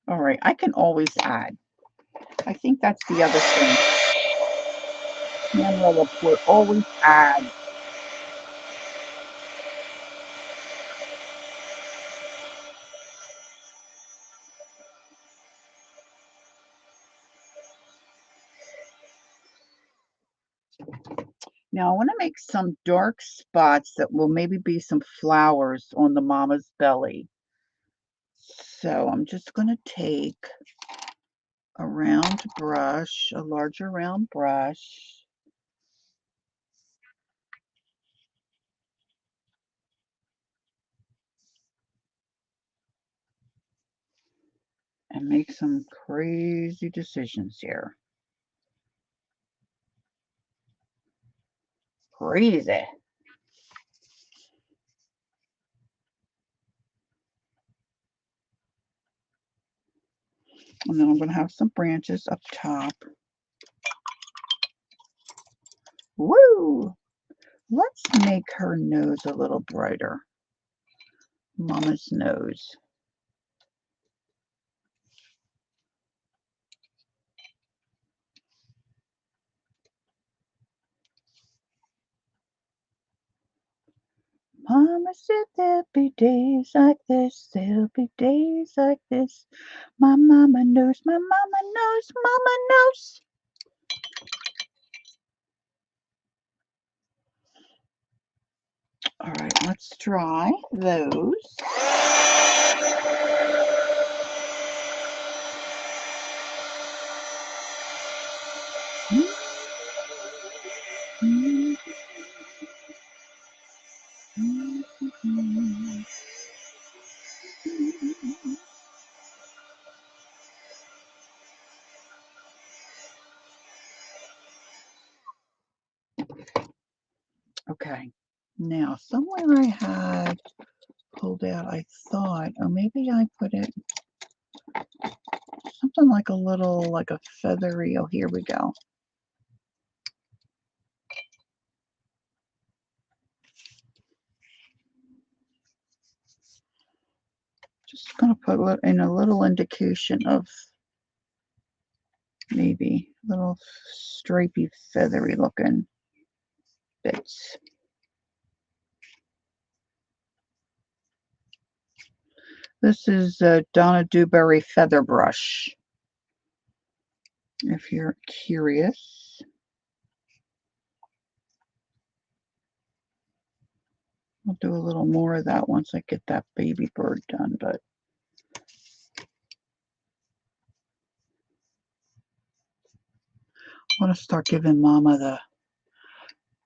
All right, I can always add. I think that's the other thing. Camera will always add. Now I want to make some dark spots that will maybe be some flowers on the mama's belly. So I'm just going to take a round brush, a larger round brush. And make some crazy decisions here. Crazy. And then I'm going to have some branches up top. Woo! Let's make her nose a little brighter. Mama's nose. Mama said there'll be days like this, there'll be days like this. My mama knows, my mama knows, mama knows. All right, let's try those. Okay, now somewhere I had pulled out, I thought, or maybe I put it something like a little, like a feathery, oh, here we go. Just going to put in a little indication of maybe little stripy, feathery looking bits. This is a Donna Dewberry feather brush, if you're curious. I'll do a little more of that once I get that baby bird done, but I want to start giving Mama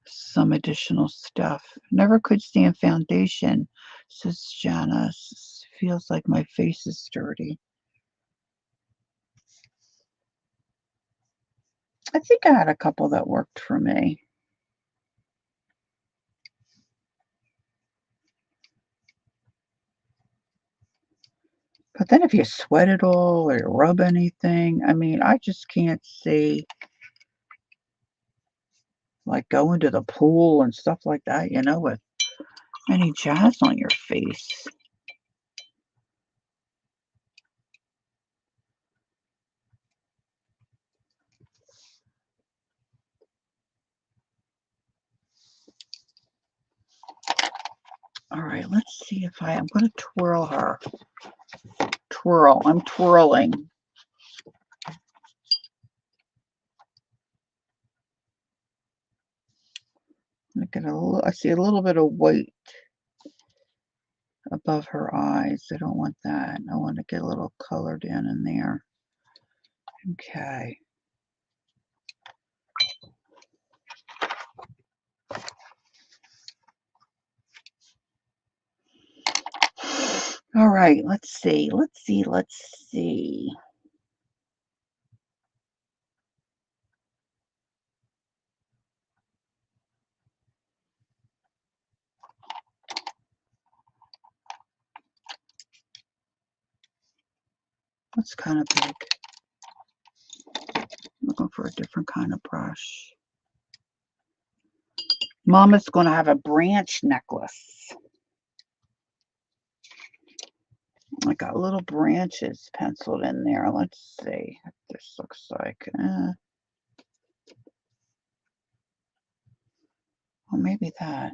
some additional stuff. Never could stand foundation, says Janice. Feels like my face is dirty. I think I had a couple that worked for me. But then if you sweat it all or you rub anything, I mean, I just can't see like going to the pool and stuff like that, you know, with any jazz on your face. All right, let's see if I'm going to twirl her. Twirl, I'm twirling. I see a little bit of white above her eyes. I don't want that. I want to get a little color down in there. Okay. All right, let's see. Let's see. That's kind of big. Looking for a different kind of brush. Mama's going to have a branch necklace. I got little branches penciled in there. Let's see what this looks like. Well, maybe that.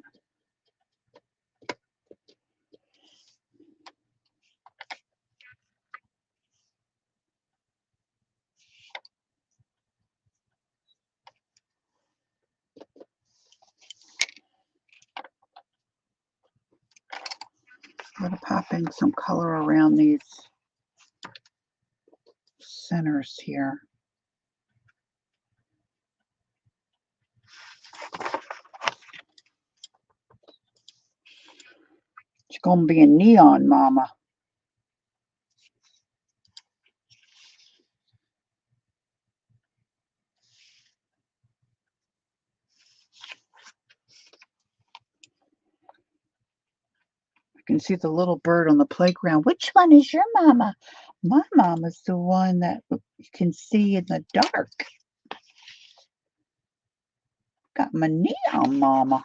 I'm going to pop in some color around these centers here. It's going to be a neon mama. I can see the little bird on the playground. Which one is your mama? My mama's the one that you can see in the dark. Got my neon mama.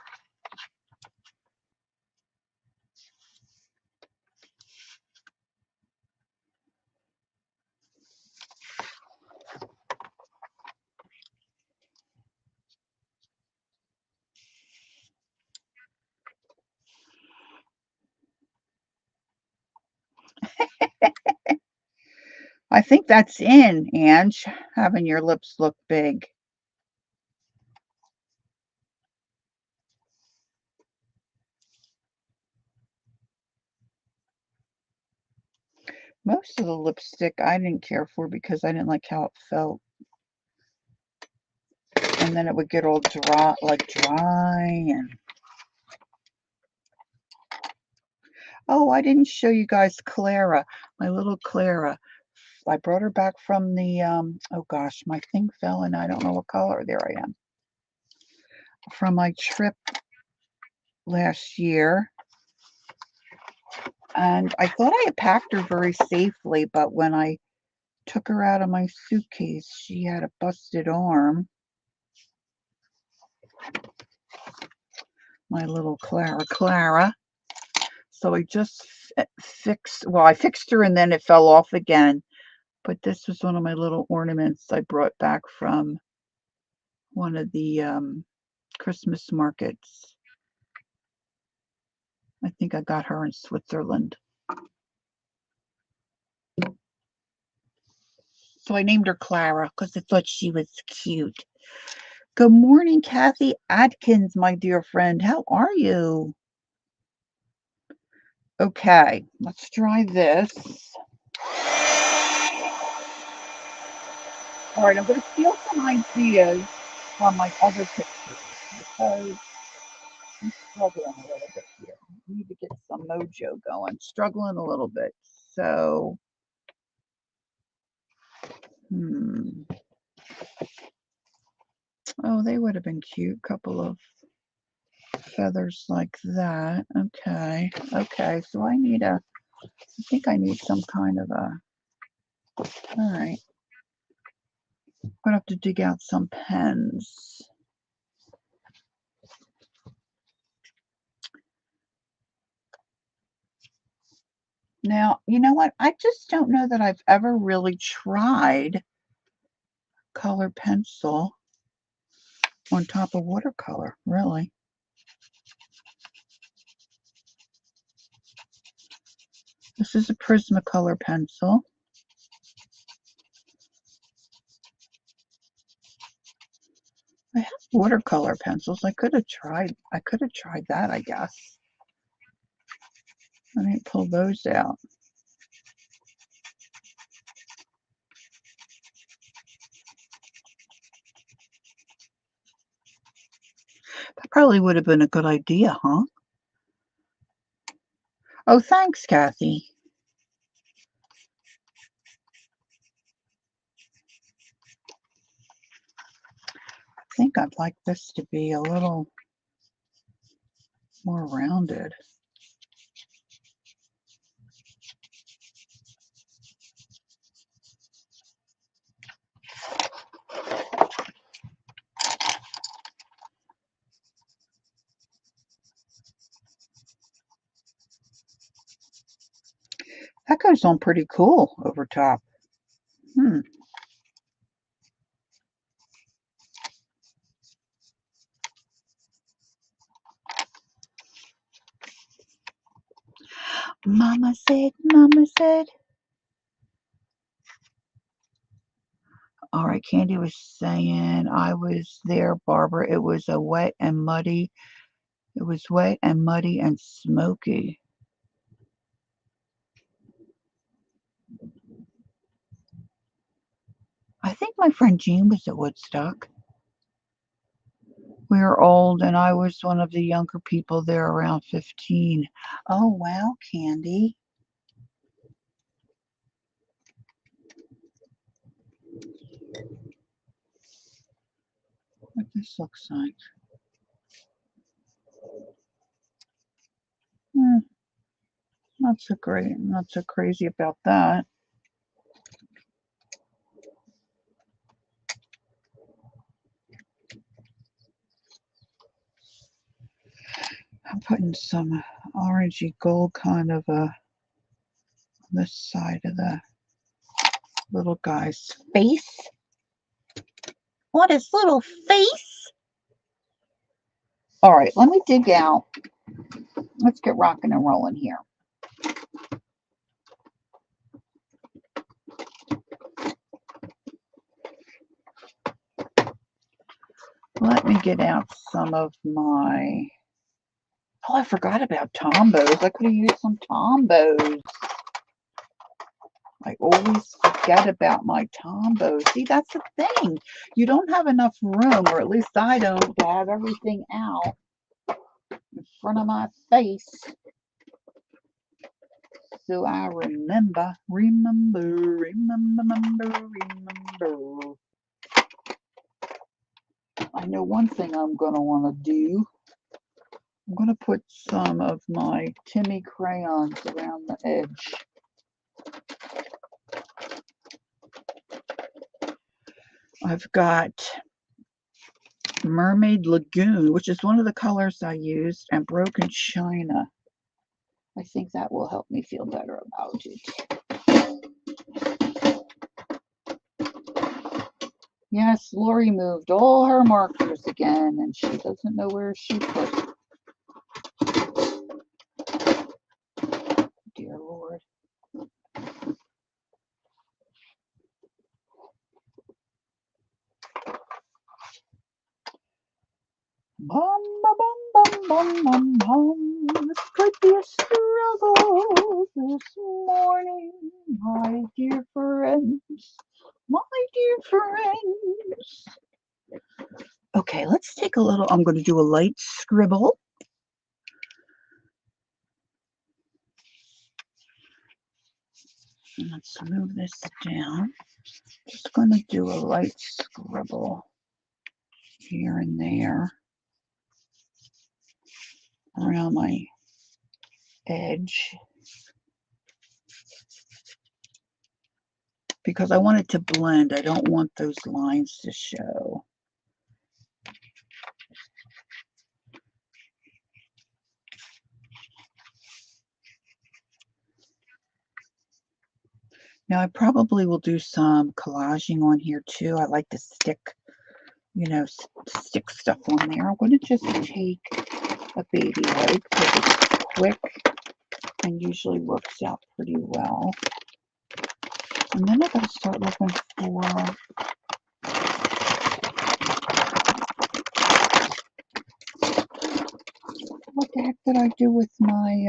I think that's in, Ange, having your lips look big. Most of the lipstick I didn't care for because I didn't like how it felt. And then it would get all dry, and... Oh, I didn't show you guys Clara, my little Clara. I brought her back from the, oh gosh, my thing fell and I don't know what color. There I am. From my trip last year. And I thought I had packed her very safely, but when I took her out of my suitcase, she had a busted arm. My little Clara. So I just fixed, well, I fixed her and then it fell off again. But this was one of my little ornaments I brought back from one of the Christmas markets. I think I got her in Switzerland. So I named her Clara because I thought she was cute. Good morning, Kathy Atkins, my dear friend. How are you? Okay, let's try this. All right, I'm going to steal some ideas from my other pictures because I'm struggling a little bit here. I need to get some mojo going. Struggling a little bit. So, oh, they would have been cute. Couple of feathers like that. Okay. Okay. So I think I need some kind of a, all right. I'm going to have to dig out some pens. Now, you know what? I just don't know that I've ever really tried color pencil on top of watercolor, really. This is a Prismacolor pencil. I have watercolor pencils. I could have tried that, I guess. Let me pull those out. That probably would have been a good idea, huh? Oh, thanks, Kathy. I think I'd like this to be a little more rounded. That goes on pretty cool over top. Mama said. All right, Candy was saying, I was there, Barbara. It was wet and muddy. It was wet and muddy and smoky. I think my friend Jean was at Woodstock. We were old, and I was one of the younger people there, around 15. Oh, wow, Candy. What this looks like. Not so great. Not so crazy about that. I'm putting some orangey gold kind of on this side of the little guy's face. What his little face? All right, let me dig out. Let's get rocking and rolling here. Let me get out some of my... Oh, I forgot about Tombos. I could have used some Tombos. I always forget about my Tombos. See, that's the thing. You don't have enough room, or at least I don't, to have everything out in front of my face. So I remember. I know one thing I'm going to want to do. I'm going to put some of my Timmy crayons around the edge. I've got Mermaid Lagoon, which is one of the colors I used, and Broken China. I think that will help me feel better about it. Yes, Lori moved all her markers again, and she doesn't know where she put it. Dear Lord. Bum, bum, bum, bum, bum, bum. This could be a struggle this morning, my dear friends. My dear friends. Okay, let's take a little, I'm going to do a light scribble. Let's move this down. Just going to do a light scribble here and there around my edge, because I want it to blend. I don't want those lines to show. Now I probably will do some collaging on here too. I like to stick, you know, stick stuff on there. I'm going to just take a baby wipe because it's quick and usually works out pretty well. And then I got to start looking for... What the heck did I do with my...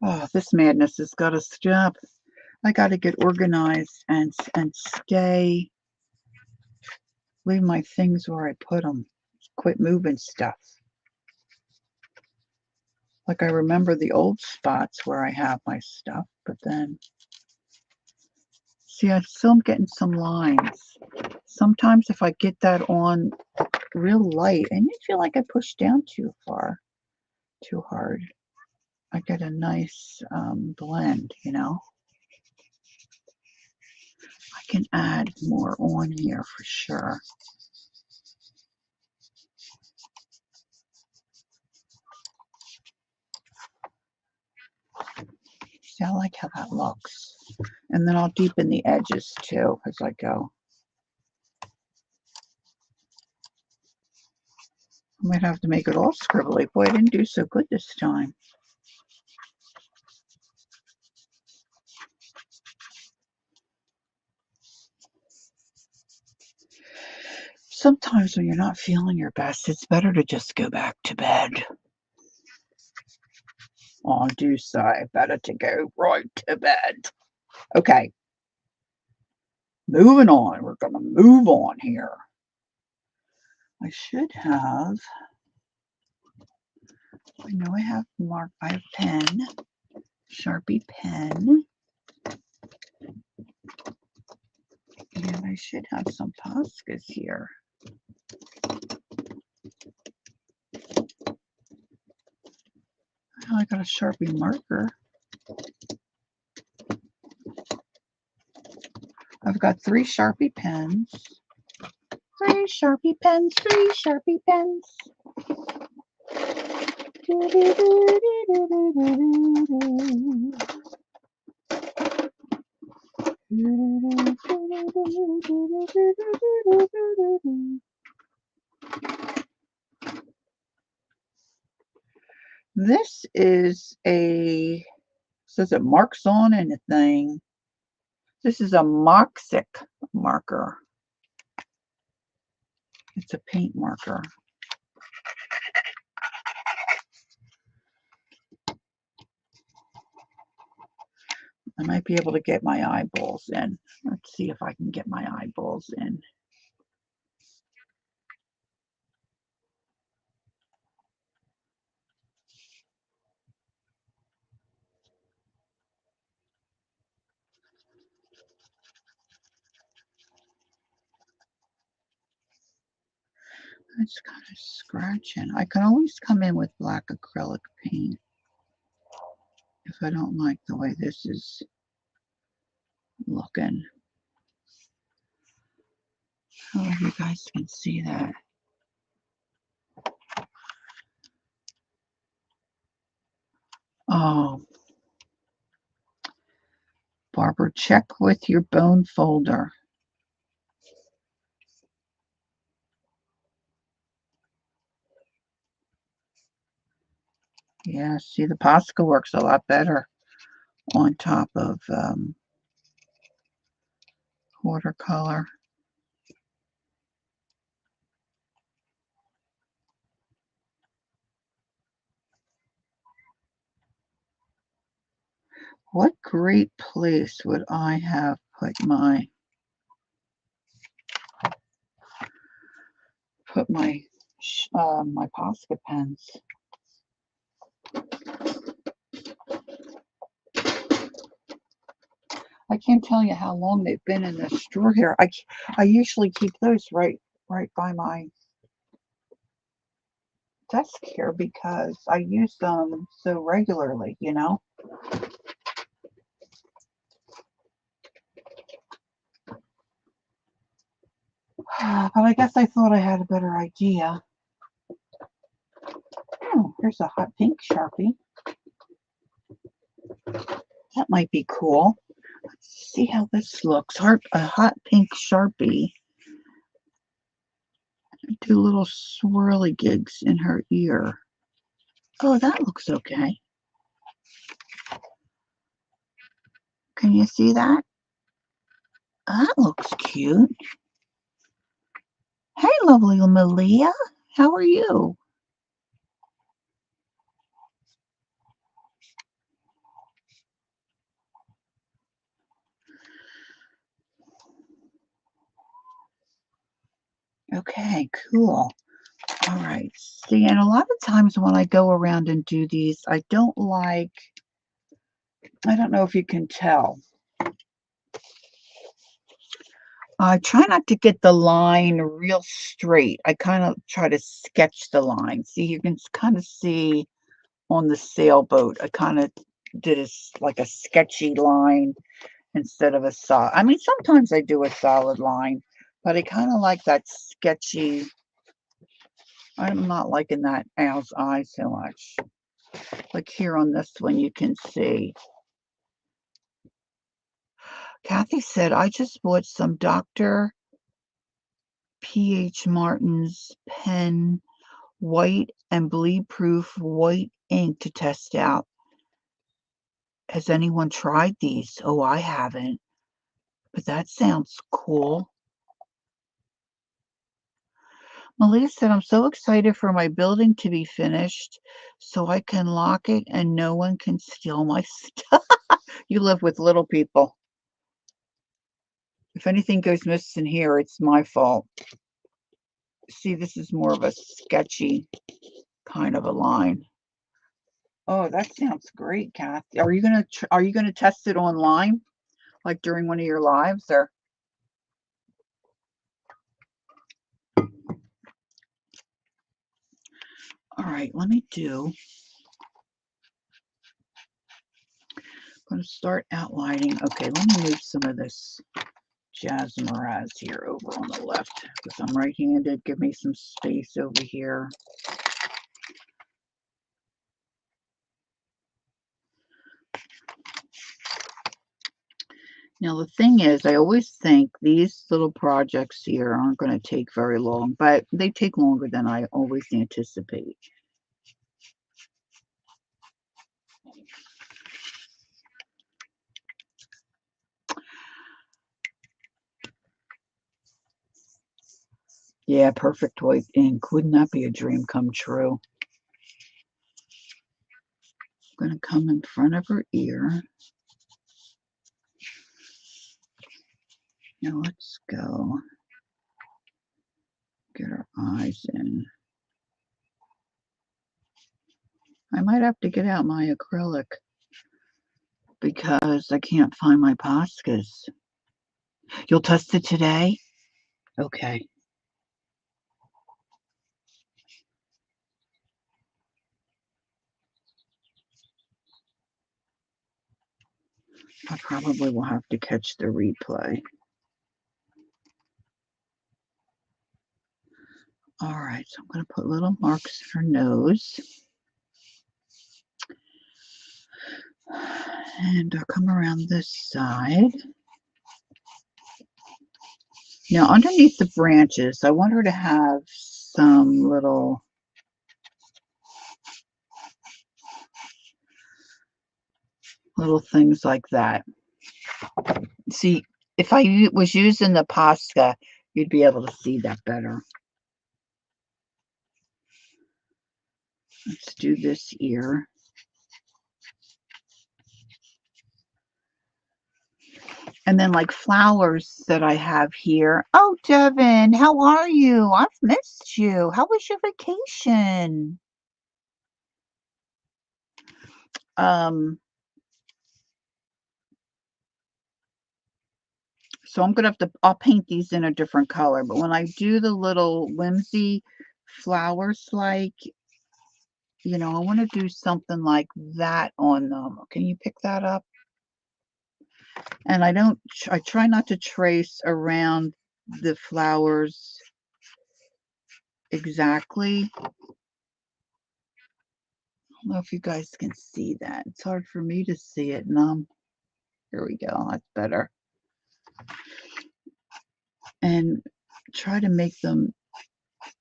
Oh, this madness has got to stop. I got to get organized and stay. Leave my things where I put them. Quit moving stuff. Like I remember the old spots where I have my stuff, but then... See, I still am getting some lines. Sometimes if I get that on real light, and you feel like I pushed down too hard, I get a nice blend, you know. I can add more on here for sure. See, I like how that looks. And then I'll deepen the edges too as I go. I might have to make it all scribbly. Boy, I didn't do so good this time. Sometimes when you're not feeling your best, it's better to just go back to bed. I do say better to go right to bed. Okay. Moving on. We're going to move on here. I should have... I know I have pen. Sharpie pen. And I should have some Poscas here. I got a Sharpie marker. I've got 3 Sharpie pens. 3 Sharpie pens, 3 Sharpie pens. This is a, says it marks on anything. This is a Moxic marker. It's a paint marker. I might be able to get my eyeballs in. Let's see if I can get my eyeballs in. It's kind of scratching. I can always come in with black acrylic paint if I don't like the way this is looking. I don't know if you guys can see that. Oh, Barbara, check with your bone folder. Yeah, see, the Posca works a lot better on top of watercolor. What great place would I have put my my Posca pens? I can't tell you how long they've been in this drawer here. I usually keep those right by my desk here because I use them so regularly, you know. But I guess I thought I had a better idea. Oh, here's a hot pink Sharpie. That might be cool. Let's see how this looks. A hot pink Sharpie. Do little swirly gigs in her ear. Oh, that looks okay. Can you see that? That looks cute. Hey, lovely Malia. How are you? Okay, cool. All right. See, and a lot of times when I go around and do these, I don't know if you can tell. I try not to get the line real straight. I kind of try to sketch the line. See, you can kind of see on the sailboat, I kind of did like a sketchy line instead of a solid. I mean, sometimes I do a solid line, but I kind of like that sketchy. I'm not liking that owl's eye so much. Like here on this one, you can see. Kathy said, I just bought some Dr. P.H. Martin's pen, white and bleed-proof white ink to test out. Has anyone tried these? Oh, I haven't. But that sounds cool. Malia said, I'm so excited for my building to be finished so I can lock it and no one can steal my stuff. You live with little people. If anything goes missing here, it's my fault. See, this is more of a sketchy kind of a line. Oh, that sounds great, Kathy. Are you gonna test it online, like during one of your lives, or? All right, let me do. I'm going to start outlining. Okay, let me move some of this Jasmaraz here over on the left because I'm right-handed. Give me some space over here. Now, the thing is, I always think these little projects here aren't going to take very long, but they take longer than I always anticipate. Yeah, perfect white ink. Wouldn't that be a dream come true? I'm going to come in front of her ear. Now let's go get her eyes in. I might have to get out my acrylic because I can't find my Poscas. You'll test it today? Okay. I probably will have to catch the replay. All right, so I'm going to put little marks in her nose. And I'll come around this side. Now, underneath the branches, I want her to have some little things like that. See, if I was using the Posca, you'd be able to see that better. Let's do this ear. And then like flowers that I have here. Oh, Devin, how are you? I've missed you. How was your vacation? So I'm gonna have to, I'll paint these in a different color, but when I do the little whimsy flowers, like, you know, I want to do something like that on them. Can you pick that up? And I try not to trace around the flowers exactly. I don't know if you guys can see that. It's hard for me to see it. Here we go. That's better. And try to make them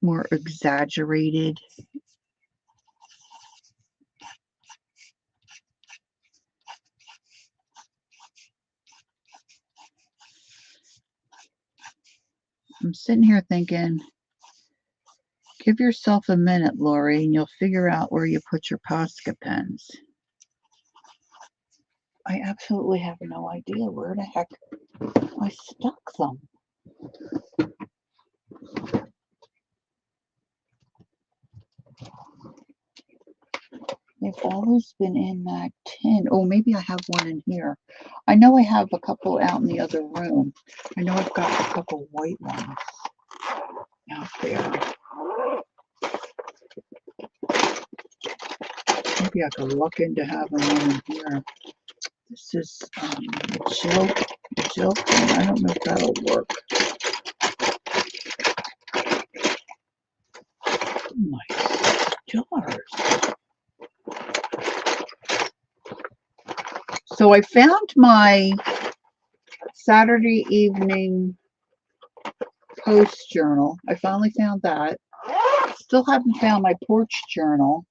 more exaggerated. I'm sitting here thinking, give yourself a minute, Lori, and you'll figure out where you put your Posca pens. I absolutely have no idea where the heck I stuck them. They've always been in that tin. Oh, maybe I have one in here. I know I have a couple out in the other room. I know I've got a couple white ones out there. Maybe I could look into having one in here. This is Jill. I don't know if that'll work. Oh my jars. So I found my Saturday evening post journal. I finally found that. Still haven't found my porch journal.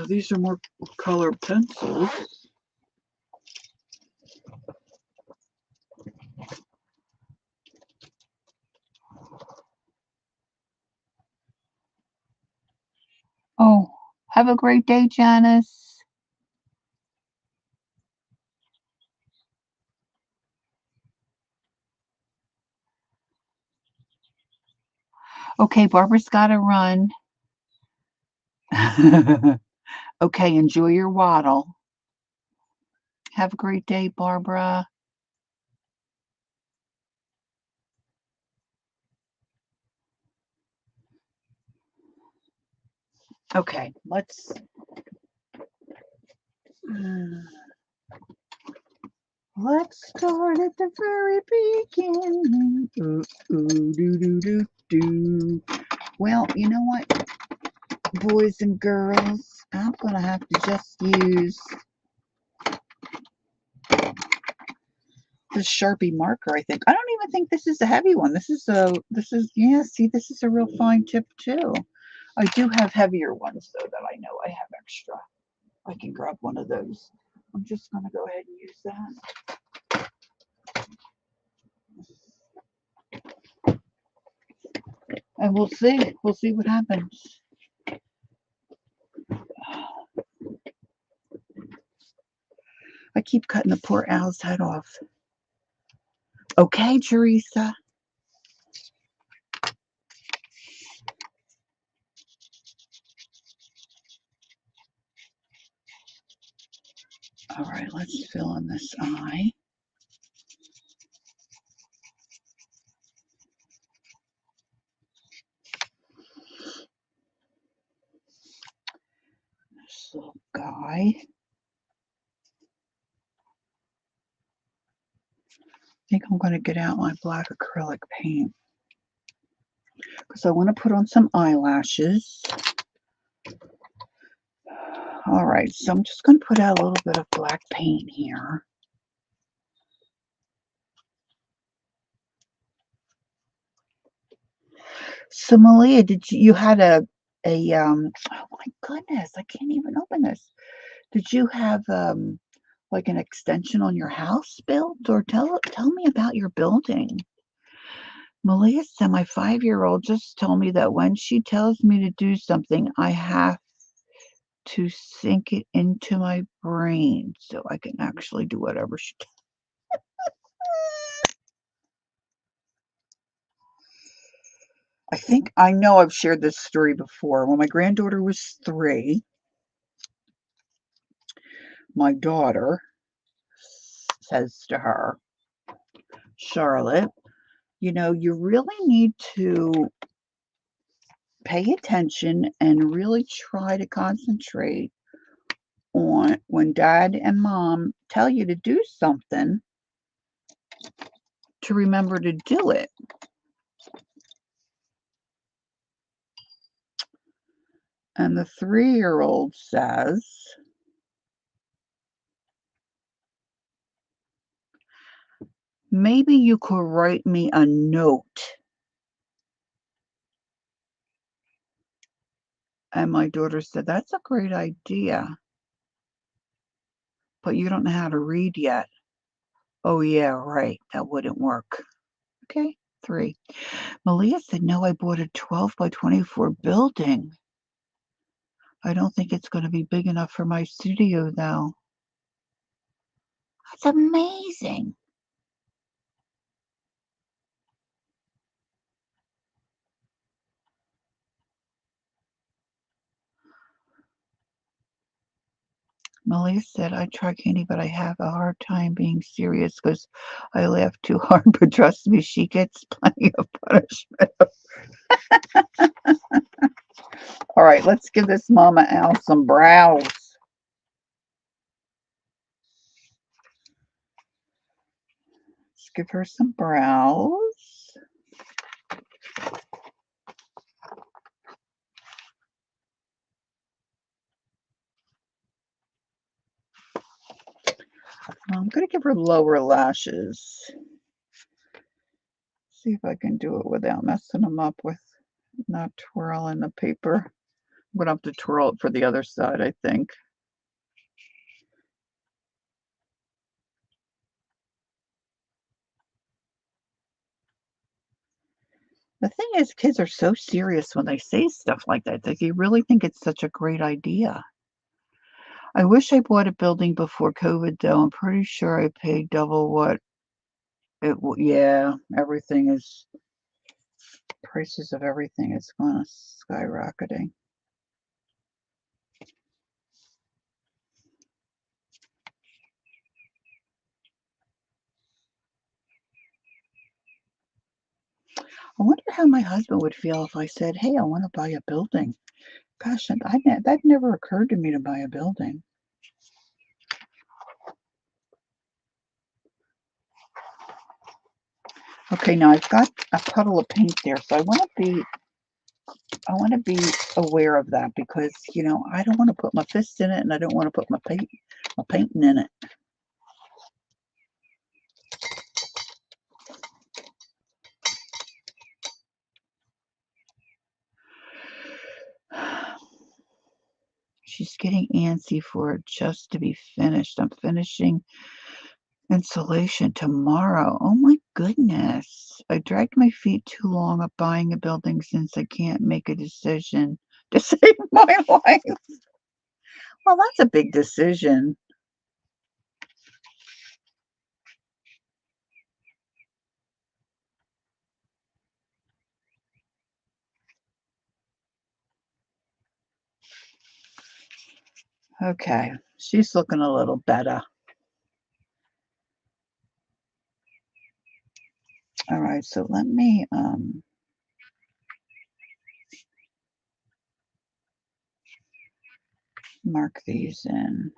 These are more colored pencils. Oh, have a great day, Janice. Okay, Barbara's got to run. Okay, enjoy your waddle. Have a great day, Barbara. Okay, let's start at the very beginning. Well, you know what, boys and girls, I'm gonna have to just use the Sharpie marker, I think. I don't even think this is a heavy one. Yeah, see, this is a real fine tip too. I do have heavier ones though that I know I have extra. I can grab one of those. I'm just going to go ahead and use that. And we'll see. We'll see what happens. I keep cutting the poor owl's head off. Okay, Teresa. All right, let's fill in this eye. This little guy. I think I'm going to get out my black acrylic paint because I want to put on some eyelashes. All right, so I'm just going to put out a little bit of black paint here. So Malia, you had a oh my goodness, I can't even open this. Did you have like an extension on your house built, or tell me about your building? Malia said my 5-year-old just told me that when she tells me to do something, I have to sink it into my brain so I can actually do whatever she tells. I think I know I've shared this story before. When my granddaughter was 3, my daughter says to her, Charlotte, you know, you really need to pay attention and really try to concentrate on when Dad and Mom tell you to do something, to remember to do it. And the 3-year-old says, maybe you could write me a note. And my daughter said, that's a great idea, but you don't know how to read yet. Oh, yeah, right. That wouldn't work. Okay, 3. Malia said, no, I bought a 12 by 24 building. I don't think it's going to be big enough for my studio, though. That's amazing. Malia said, I try candy, but I have a hard time being serious because I laugh too hard. But trust me, she gets plenty of punishment. All right, let's give this Mama Owl some brows. Let's give her some brows. I'm going to give her lower lashes. See if I can do it without messing them up with not twirling the paper. I'm going to have to twirl it for the other side, I think. The thing is, kids are so serious when they say stuff like that. They really think it's such a great idea. I wish I bought a building before COVID, though. I'm pretty sure I paid double what it. Yeah, everything is. Prices of everything is going to skyrocketing. I wonder how my husband would feel if I said, hey, I want to buy a building. Gosh, that never occurred to me to buy a building. Okay, now I've got a puddle of paint there, so I want to be aware of that because, you know, I don't want to put my fist in it and I don't want to put my painting in it. She's getting antsy for it just to be finished. I'm finishing insulation tomorrow. Oh my goodness. I dragged my feet too long up buying a building since I can't make a decision to save my life. Well, that's a big decision. Okay, she's looking a little better. All right, so let me mark these in.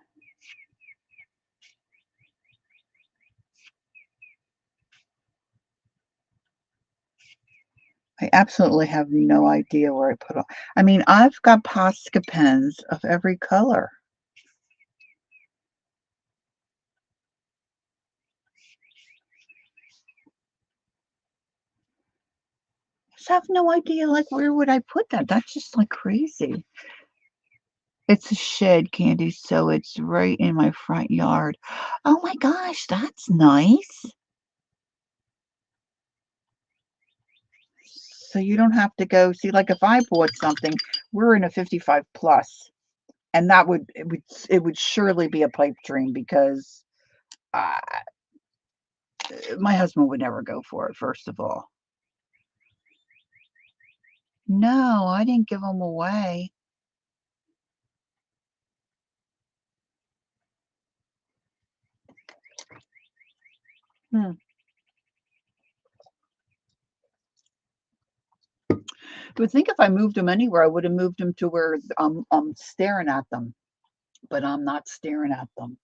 I absolutely have no idea where I put all. I mean, I've got Posca pens of every color. I just have no idea, like, where would I put that? That's just like crazy. It's a shed, Candy, so it's right in my front yard. Oh my gosh, that's nice. So you don't have to go see, like, if I bought something, we're in a 55 plus, and that would it would surely be a pipe dream because uh, my husband would never go for it, first of all. No, I didn't give them away. Hmm. I would think if I moved them anywhere, I would have moved them to where I'm staring at them, but I'm not staring at them.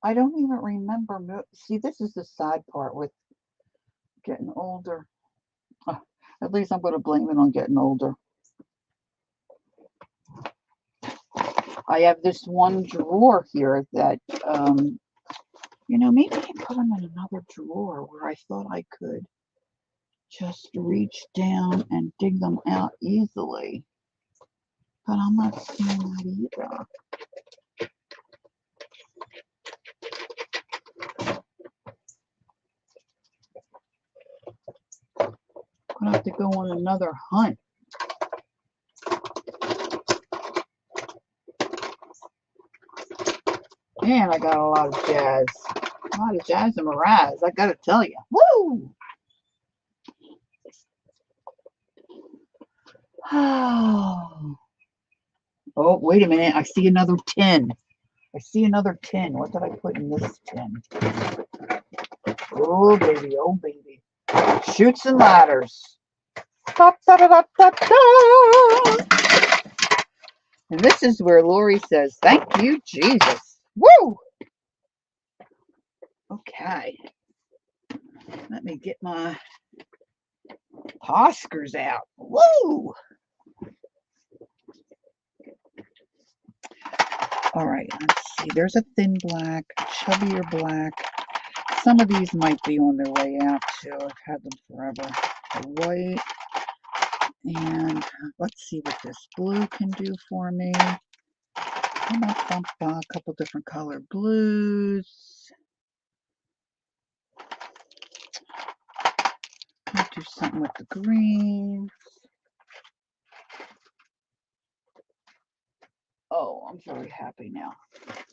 I don't even remember. See, this is the sad part with getting older. Uh, At least I'm going to blame it on getting older. I have this one drawer here that, maybe I put them in another drawer where I thought I could just reach down and dig them out easily. But I'm not seeing that either. I'm going to have to go on another hunt. Man, I got a lot of jazz. A lot of jazz and Miraz, I gotta tell you. Woo! Oh, wait a minute. I see another tin. I see another tin. What did I put in this tin? Oh, baby. Oh, baby. Chutes and ladders. Da, da, da, da, da, da. And this is where Lori says, thank you, Jesus. Woo! Okay. Let me get my Oscars out. Woo! All right, let's see. There's a thin black, chubbier black. Some of these might be on their way out too. I've had them forever. The white. And let's see what this blue can do for me. A couple different color blues. Let's do something with the greens. Oh, I'm very happy now.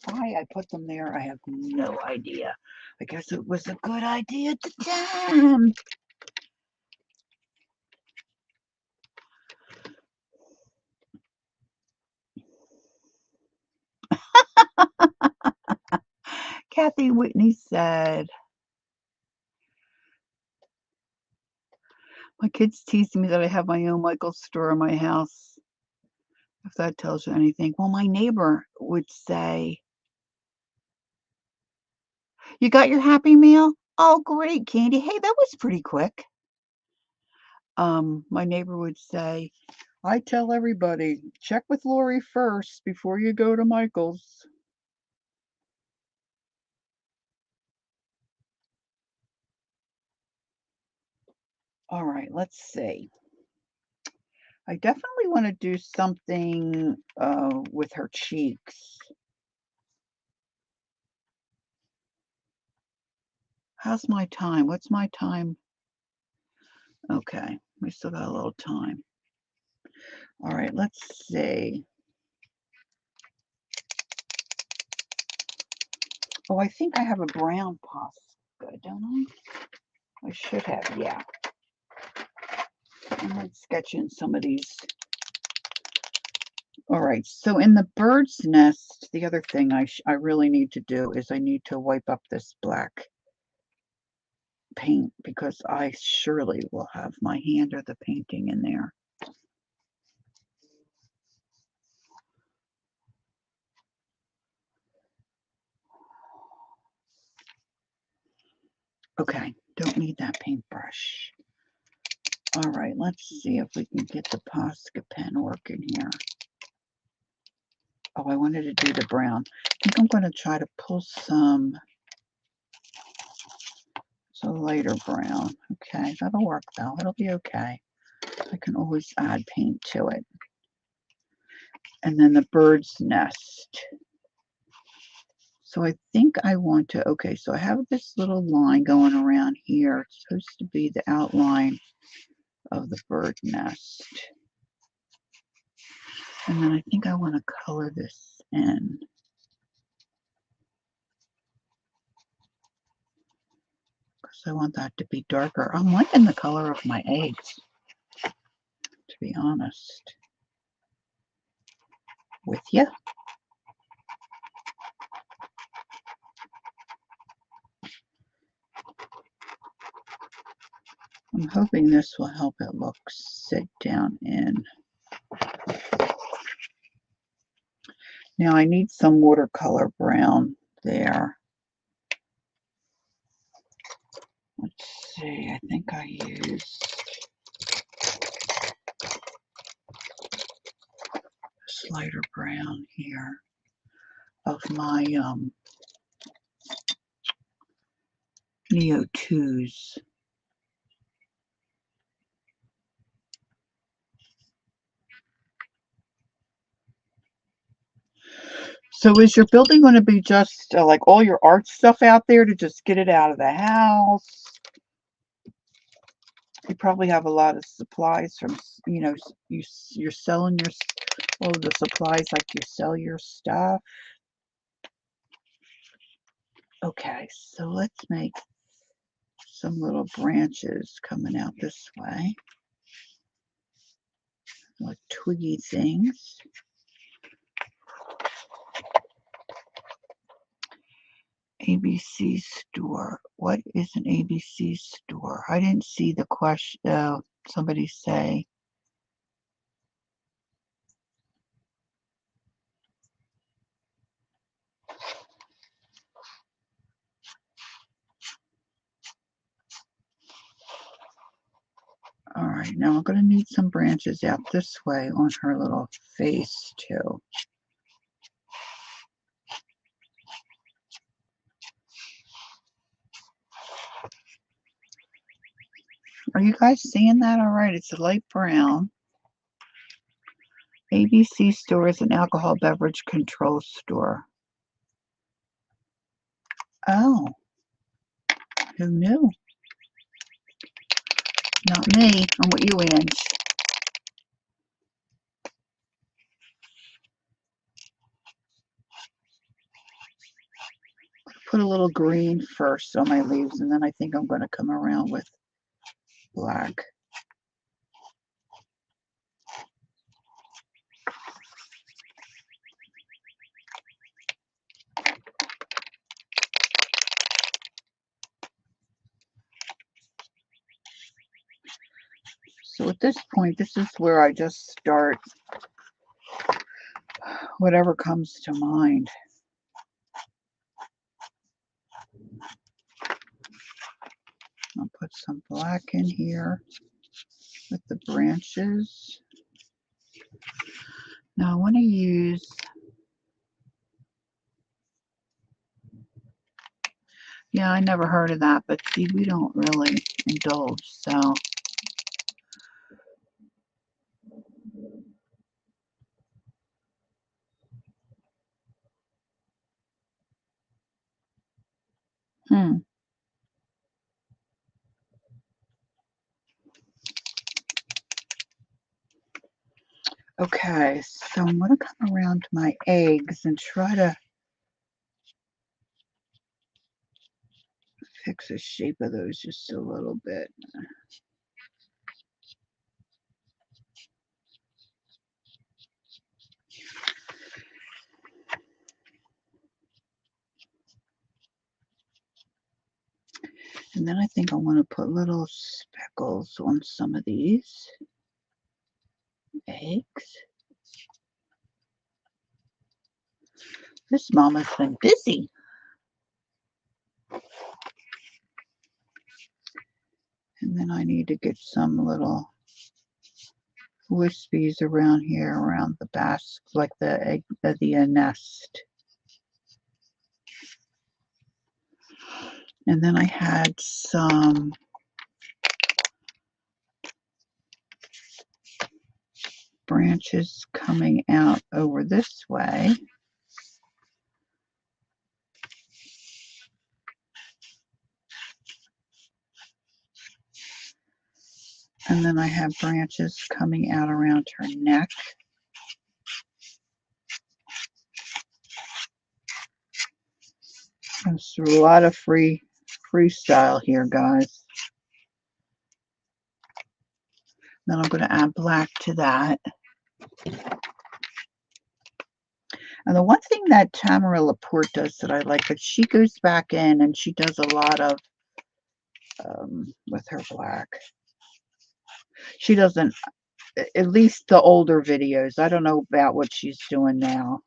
Why I put them there, I have no idea. I guess it was a good idea at the time. Kathy Whitney said, my kids tease me that I have my own Michael's store in my house. If that tells you anything. Well, my neighbor would say, you got your Happy Meal? Oh, great, Candy. Hey, that was pretty quick. My neighbor would say, I tell everybody, check with Lori first before you go to Michael's. All right, let's see. I definitely want to do something with her cheeks. How's my time? What's my time? Okay, we still got a little time. All right, let's see. Oh, I think I have a brown Posca, don't I? I should have, yeah. I might sketch in some of these. All right, so in the bird's nest, the other thing I really need to do is I need to wipe up this black paint because I surely will have my hand or the painting in there. Okay, don't need that paintbrush. All right, let's see if we can get the Posca pen working here. Oh, I wanted to do the brown. I think I'm going to try to pull some lighter brown. Okay, that'll work though. It'll be okay. I can always add paint to it. And then the bird's nest. So I think I want to, okay, so I have this little line going around here. It's supposed to be the outline of the bird nest. And then I think I want to color this in. Because I want that to be darker. I'm liking the color of my eggs, to be honest with you. I'm hoping this will help it look sit down in. Now I need some watercolor brown there. Let's see, I think I used this lighter brown here of my Neo 2s. So is your building going to be just like all your art stuff out there to just get it out of the house? You probably have a lot of supplies from, you know, you're selling your, all of the supplies like you sell your stuff. Okay, so let's make some little branches coming out this way. Like twiggy things. ABC store. What is an ABC store? I didn't see the question. Somebody say. All right, now I'm going to need some branches out this way on her little face too. Are you guys seeing that all right? It's a light brown. ABC store is an alcohol beverage control store. Oh, who knew? Not me. I'm with you, Ange. Put a little green first on my leaves, and then I think I'm going to come around with black. So at this point, this is where I just start whatever comes to mind. I'll put some black in here with the branches. Now I want to use, yeah, I never heard of that, but see, we don't really indulge, so Okay, so I'm going to come around to my eggs and try to fix the shape of those just a little bit. And then I think I want to put little speckles on some of these eggs. This mama's been busy. And then I need to get some little wispies around here, around the basque, like the egg, the nest. And then I had some branches coming out over this way. And then I have branches coming out around her neck. There's a lot of freestyle here, guys. Then I'm going to add black to that. And the one thing that Tamara Laporte does that I like, that she goes back in and she does a lot of with her black. She doesn't, at least the older videos. I don't know about what she's doing now.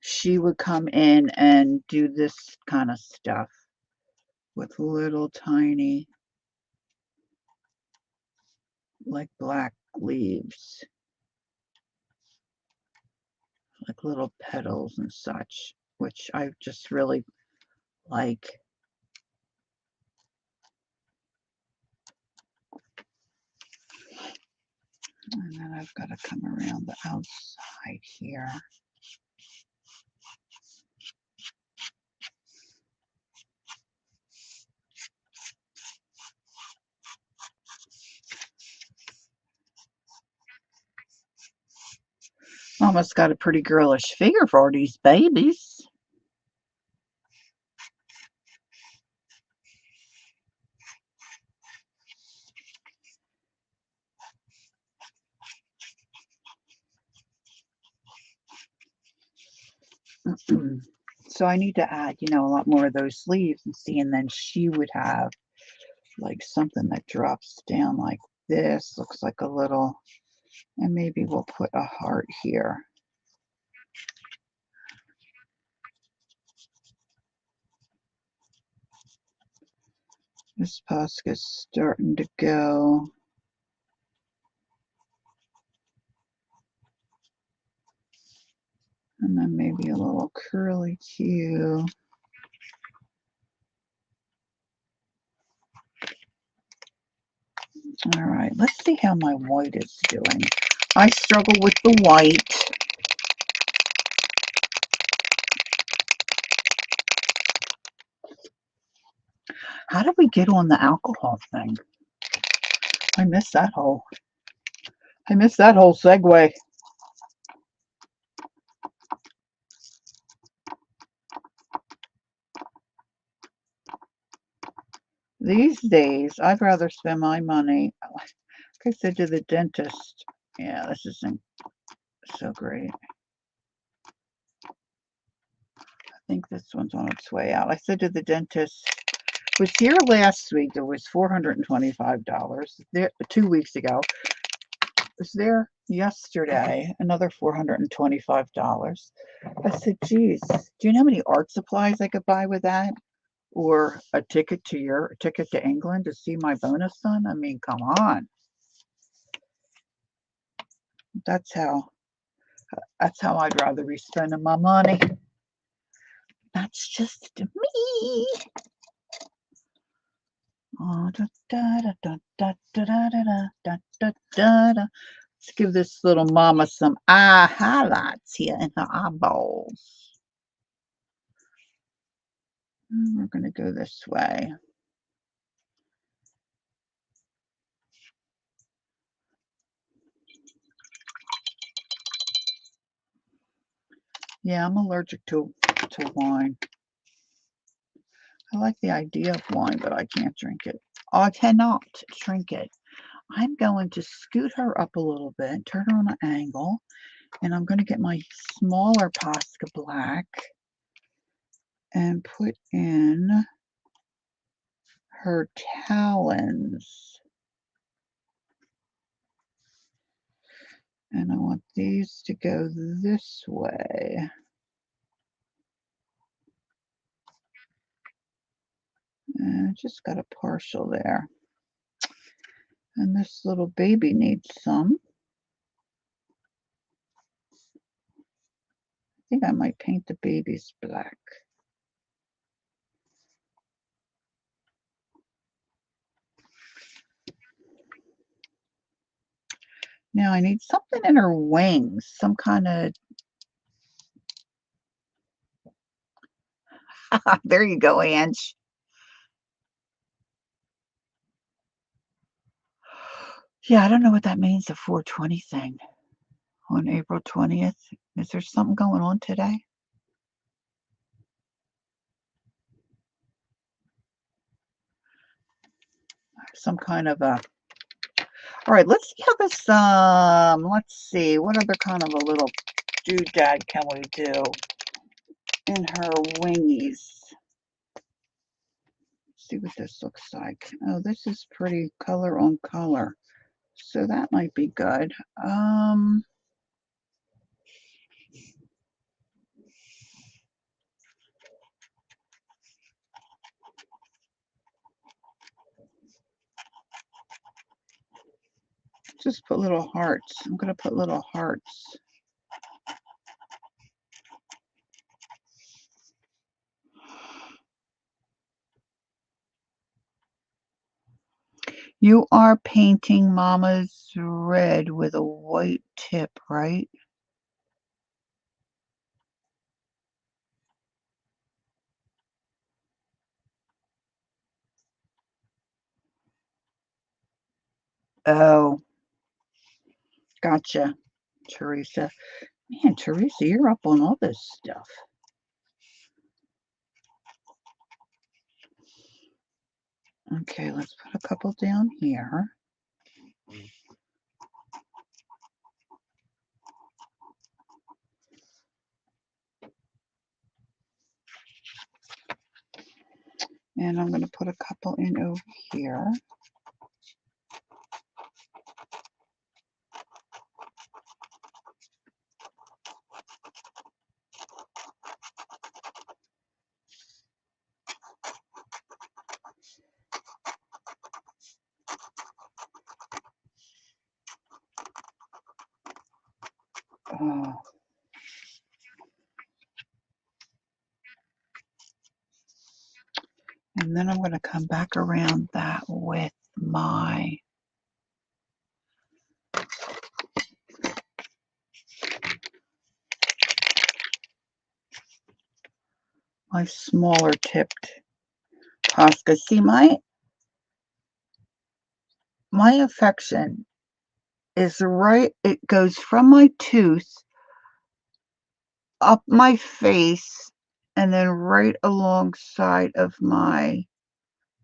She would come in and do this kind of stuff with little tiny, like black leaves, like little petals and such, which I just really like. And then I've got to come around the outside here. Mama's got a pretty girlish figure for these babies. So I need to add, a lot more of those sleeves and see, and then she would have like something that drops down like this. Looks like a little, and maybe we'll put a heart here. This basket's starting to go. And then maybe a little curly Q. All right, let's see how my white is doing. I struggle with the white. How did we get on the alcohol thing? I missed that whole segue. These days, I'd rather spend my money, like I said to the dentist. Yeah, this isn't so great. I think this one's on its way out. I said to the dentist, was here last week. It was $425. There 2 weeks ago. Was there yesterday, another $425. I said, geez, do you know how many art supplies I could buy with that? Or a ticket to England to see my bonus son? I mean, come on. That's how I'd rather be spending my money. That's just me. Oh, da, da, da, da, da, da, da, da, da, da, da. Let's give this little mama some eye highlights here in her eyeballs. We're going to go this way. Yeah, I'm allergic to wine. I like the idea of wine, but I can't drink it. I cannot drink it. I'm going to scoot her up a little bit, turn her on an angle, and I'm going to get my smaller Posca Black and put in her talons. And I want these to go this way. And just got a partial there. And this little baby needs some. I think I might paint the babies black. Now I need something in her wings, some kind of, there you go, Ange. Yeah, I don't know what that means, the 420 thing on April 20th. Is there something going on today? Some kind of a, all right, let's see how this, let's see, what other kind of a little doodad can we do in her wingies? See what this looks like. Oh, this is pretty color on color, so that might be good. Just put little hearts. I'm going to put little hearts. You are painting Mama's red with a white tip, right? Oh, gotcha, Teresa. Man, Teresa, you're up on all this stuff. Okay, let's put a couple down here. And I'm going to put a couple in over here. And then I'm going to come back around that with my smaller tipped Posca. See, my affection is right, it goes from my tooth up my face and then right alongside of my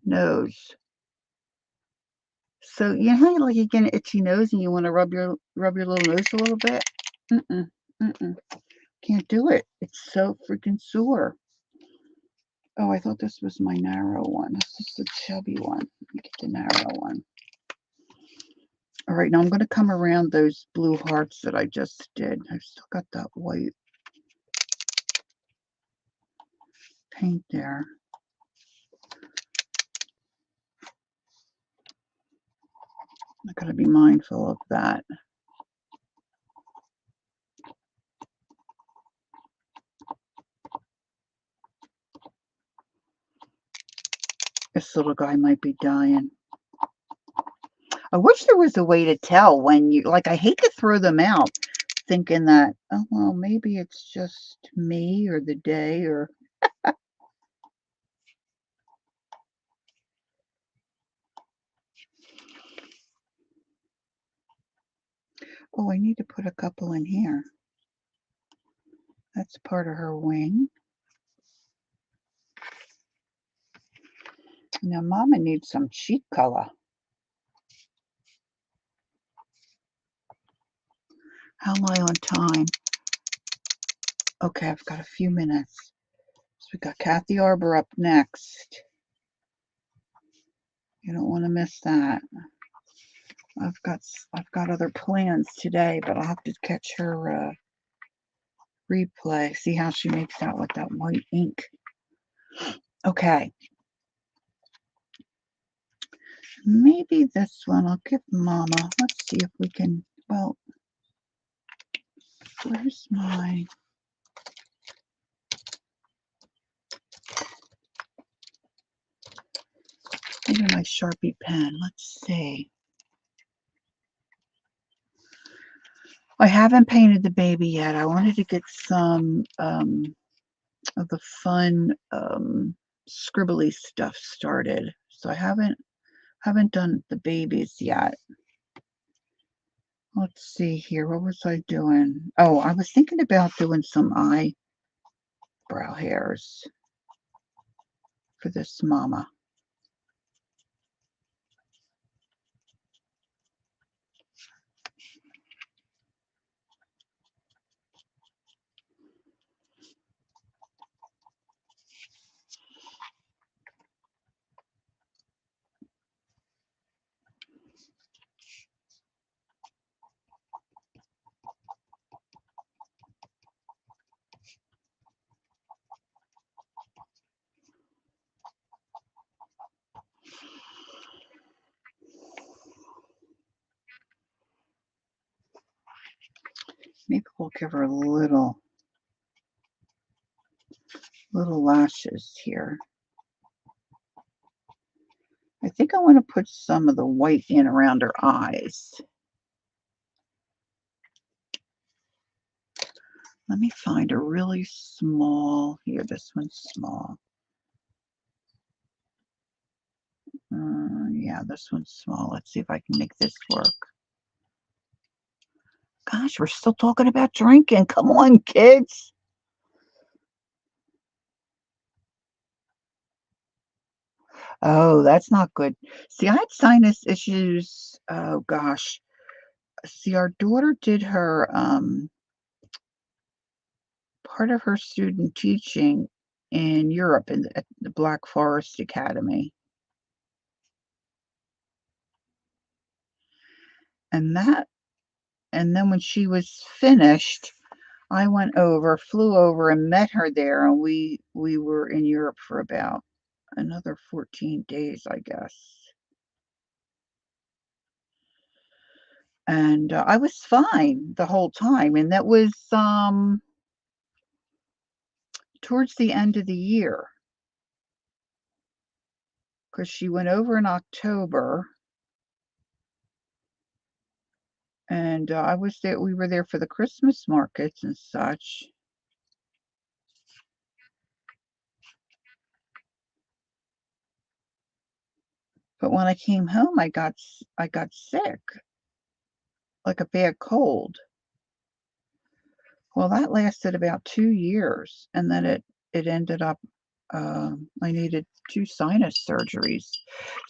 nose. So you know how like you get an itchy nose and you want to rub your little nose a little bit? Can't do it. It's so freaking sore. Oh, I thought this was my narrow one. This is the chubby one. Let me get the narrow one. All right, now I'm going to come around those blue hearts that I just did. I've still got that white paint there. I got to be mindful of that. This little guy might be dying. I wish there was a way to tell when you, like, I hate to throw them out thinking that, oh, well, maybe it's just me or the day or, Oh, I need to put a couple in here. That's part of her wing. Now, Mama needs some cheek color. How am I on time? Okay, I've got a few minutes. So we got Kathy Arbor up next. You don't want to miss that. I've got other plans today, but I'll have to catch her replay. See how she makes out with that white ink. Okay. Maybe this one I'll give Mama. Let's see if we can, well, where's my, maybe my Sharpie pen. Let's see. I haven't painted the baby yet. I wanted to get some of the fun scribbly stuff started. So I haven't done the babies yet. Let's see here. What was I doing? Oh, I was thinking about doing some eyebrow hairs for this Mama. Maybe we'll give her little lashes here. I think I want to put some of the white in around her eyes. Let me find a really small, here, this one's small. Yeah, this one's small. Let's see if I can make this work. Gosh, we're still talking about drinking. Come on, kids. Oh, that's not good. See, I had sinus issues. Oh, gosh. See, our daughter did her, part of her student teaching in Europe at the Black Forest Academy. And then when she was finished, I flew over and met her there, and we were in Europe for about another 14 days, I guess. And I was fine the whole time, and that was towards the end of the year, because she went over in October, and I was there. We were there for the Christmas markets and such. But when I came home, I got sick, like a bad cold. Well, that lasted about 2 years, and then it ended up, I needed 2 sinus surgeries.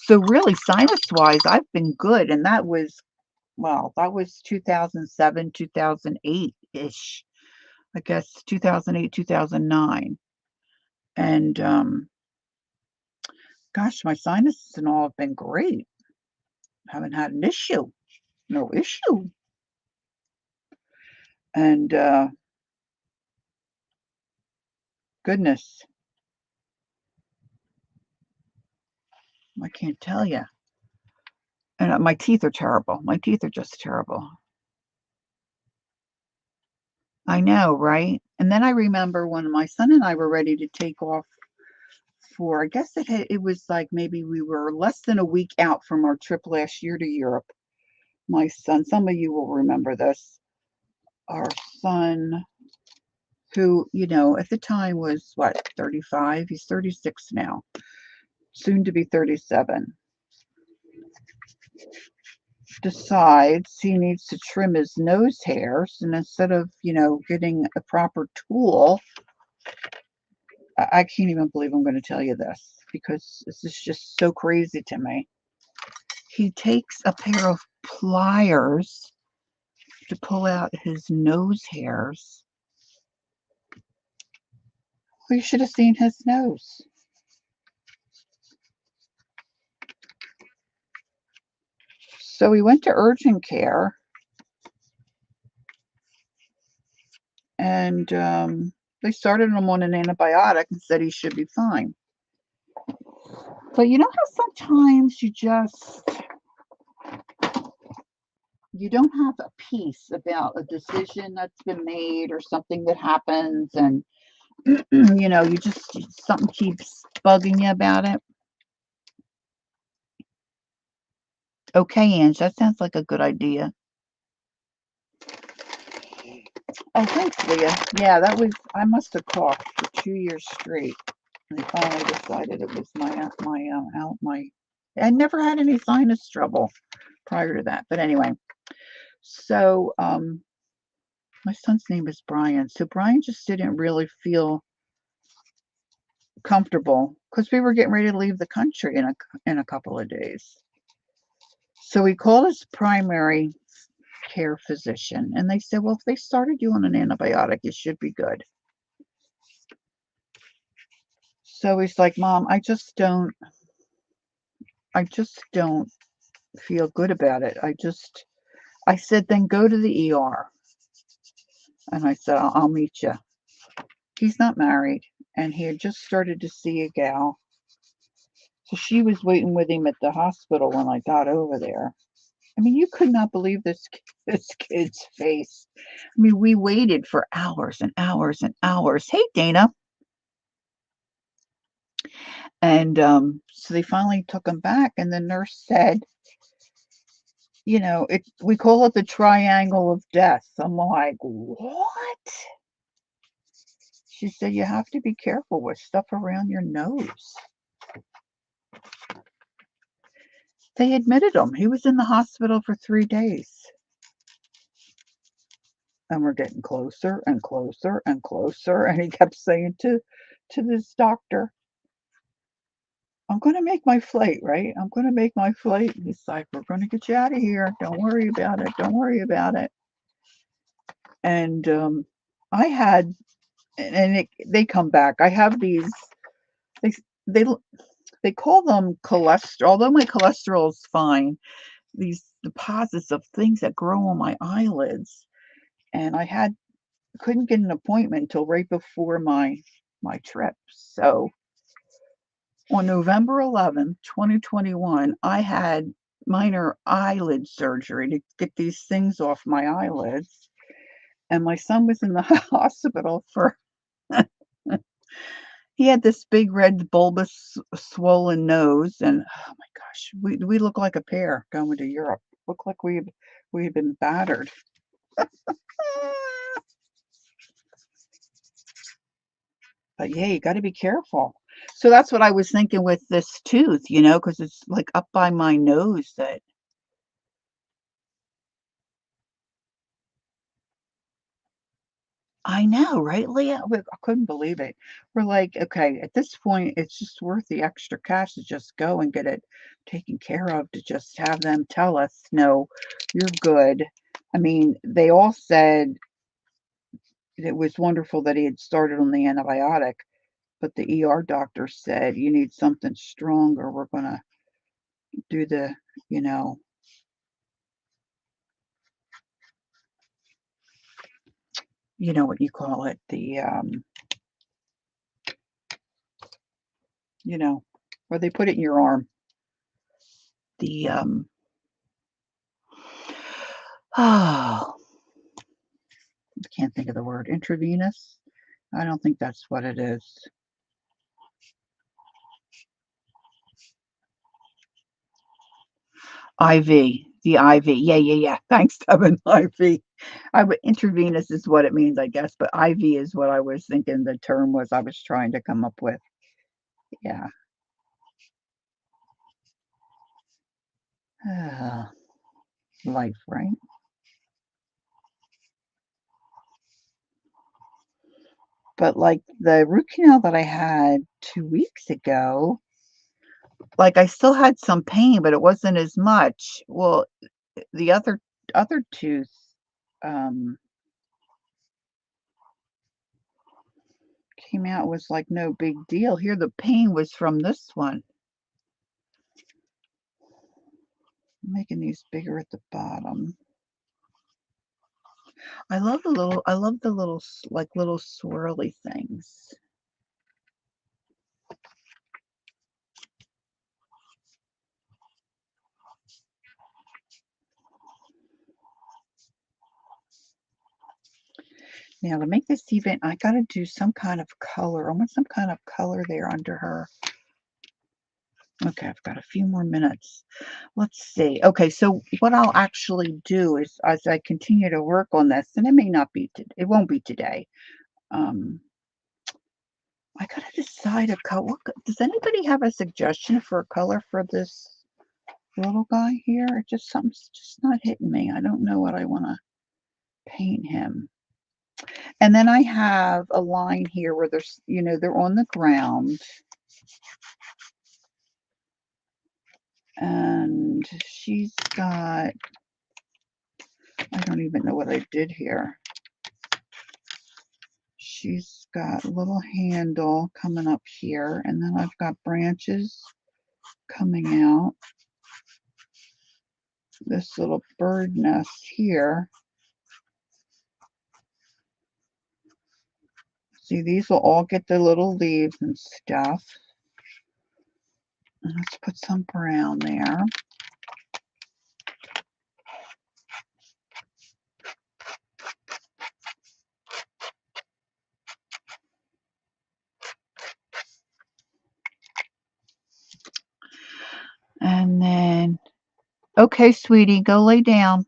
So really, sinus-wise, I've been good, and that was, well, that was 2007, 2008-ish. I guess 2008, 2009. And, gosh, my sinuses and all have been great. Haven't had an issue. No issue. And, goodness, I can't tell you. And my teeth are terrible. My teeth are just terrible. I know, right? And then I remember when my son and I were ready to take off for, I guess it was like maybe we were less than a week out from our trip last year to Europe. My son, some of you will remember this, our son, who, at the time was what, 35? He's 36 now, soon to be 37. decides he needs to trim his nose hairs, and instead of, getting a proper tool, I can't even believe I'm going to tell you this because this is just so crazy to me. He takes a pair of pliers to pull out his nose hairs. Well, you should have seen his nose. So we went to urgent care, and they started him on an antibiotic and said he should be fine. But you know how sometimes you don't have a peace about a decision that's been made or something that happens, and you just something keeps bugging you about it. Okay, Ange, that sounds like a good idea. Oh, thanks, Leah. Yeah, I must have coughed for 2 years straight. And I finally decided it was my. I never had any sinus trouble prior to that. But anyway, so my son's name is Brian. So Brian just didn't really feel comfortable because we were getting ready to leave the country in a couple of days. So we called his primary care physician, and they said, well, if they started you on an antibiotic, it should be good. So he's like, Mom, I just don't feel good about it. I said, then go to the ER. And I said, I'll meet you. He's not married, and he had just started to see a gal. So she was waiting with him at the hospital when I got over there. I mean, you could not believe this kid's face. I mean, we waited for hours and hours and hours. Hey, Dana. And so they finally took him back, and the nurse said, we call it the triangle of death. I'm like, what? She said, you have to be careful with stuff around your nose. They admitted him. He was in the hospital for 3 days. And we're getting closer and closer and closer. And he kept saying to this doctor, I'm going to make my flight, right? I'm going to make my flight. And he's like, we're going to get you out of here. Don't worry about it. Don't worry about it. And I had, and they come back. I have these, they, they, they call them cholesterol. Although my cholesterol is fine, these deposits of things that grow on my eyelids. And I couldn't get an appointment until right before my trip. So on November 11th, 2021, I had minor eyelid surgery to get these things off my eyelids. And my son was in the hospital for, he had this big red bulbous swollen nose. And oh my gosh, we look like a pair going to Europe. Look like we've been battered. But yeah, you got to be careful. So that's what I was thinking with this tooth, because it's like up by my nose that I know, right, Leah? I couldn't believe it. We're like, okay, at this point, it's just worth the extra cash to just go and get it taken care of, to just have them tell us, no, you're good. I mean, they all said it was wonderful that he had started on the antibiotic, but the ER doctor said, you need something stronger. We're going to do the, you know, what you call it, the, where they put it in your arm. The, oh, I can't think of the word. Intravenous? I don't think that's what it is. IV. The IV. Yeah. Thanks, Devin. IV. Intravenous is what it means, I guess, but IV is what I was thinking the term was I was trying to come up with. Yeah. life, right? But like the root canal that I had 2 weeks ago, like I still had some pain, but it wasn't as much. Well, the other tooth, um, came out, was like no big deal. Here, the pain was from this one. I'm making these bigger at the bottom. I love the little, like little swirly things. Now to make this even, I gotta do some kind of color. I want some kind of color there under her. Okay, I've got a few more minutes. Let's see. Okay, so what I'll actually do is, as I continue to work on this, and it may not be, it won't be today. Um, I gotta decide a color. Does anybody have a suggestion for a color for this little guy here? Something's just not hitting me. I don't know what I want to paint him. And then I have a line here where there's, they're on the ground. And she's got, I don't even know what I did here. She's got a little handle coming up here, and then I've got branches coming out. This little bird nest here. See, these will all get the little leaves and stuff. And let's put some brown there. And then, okay, sweetie, go lay down.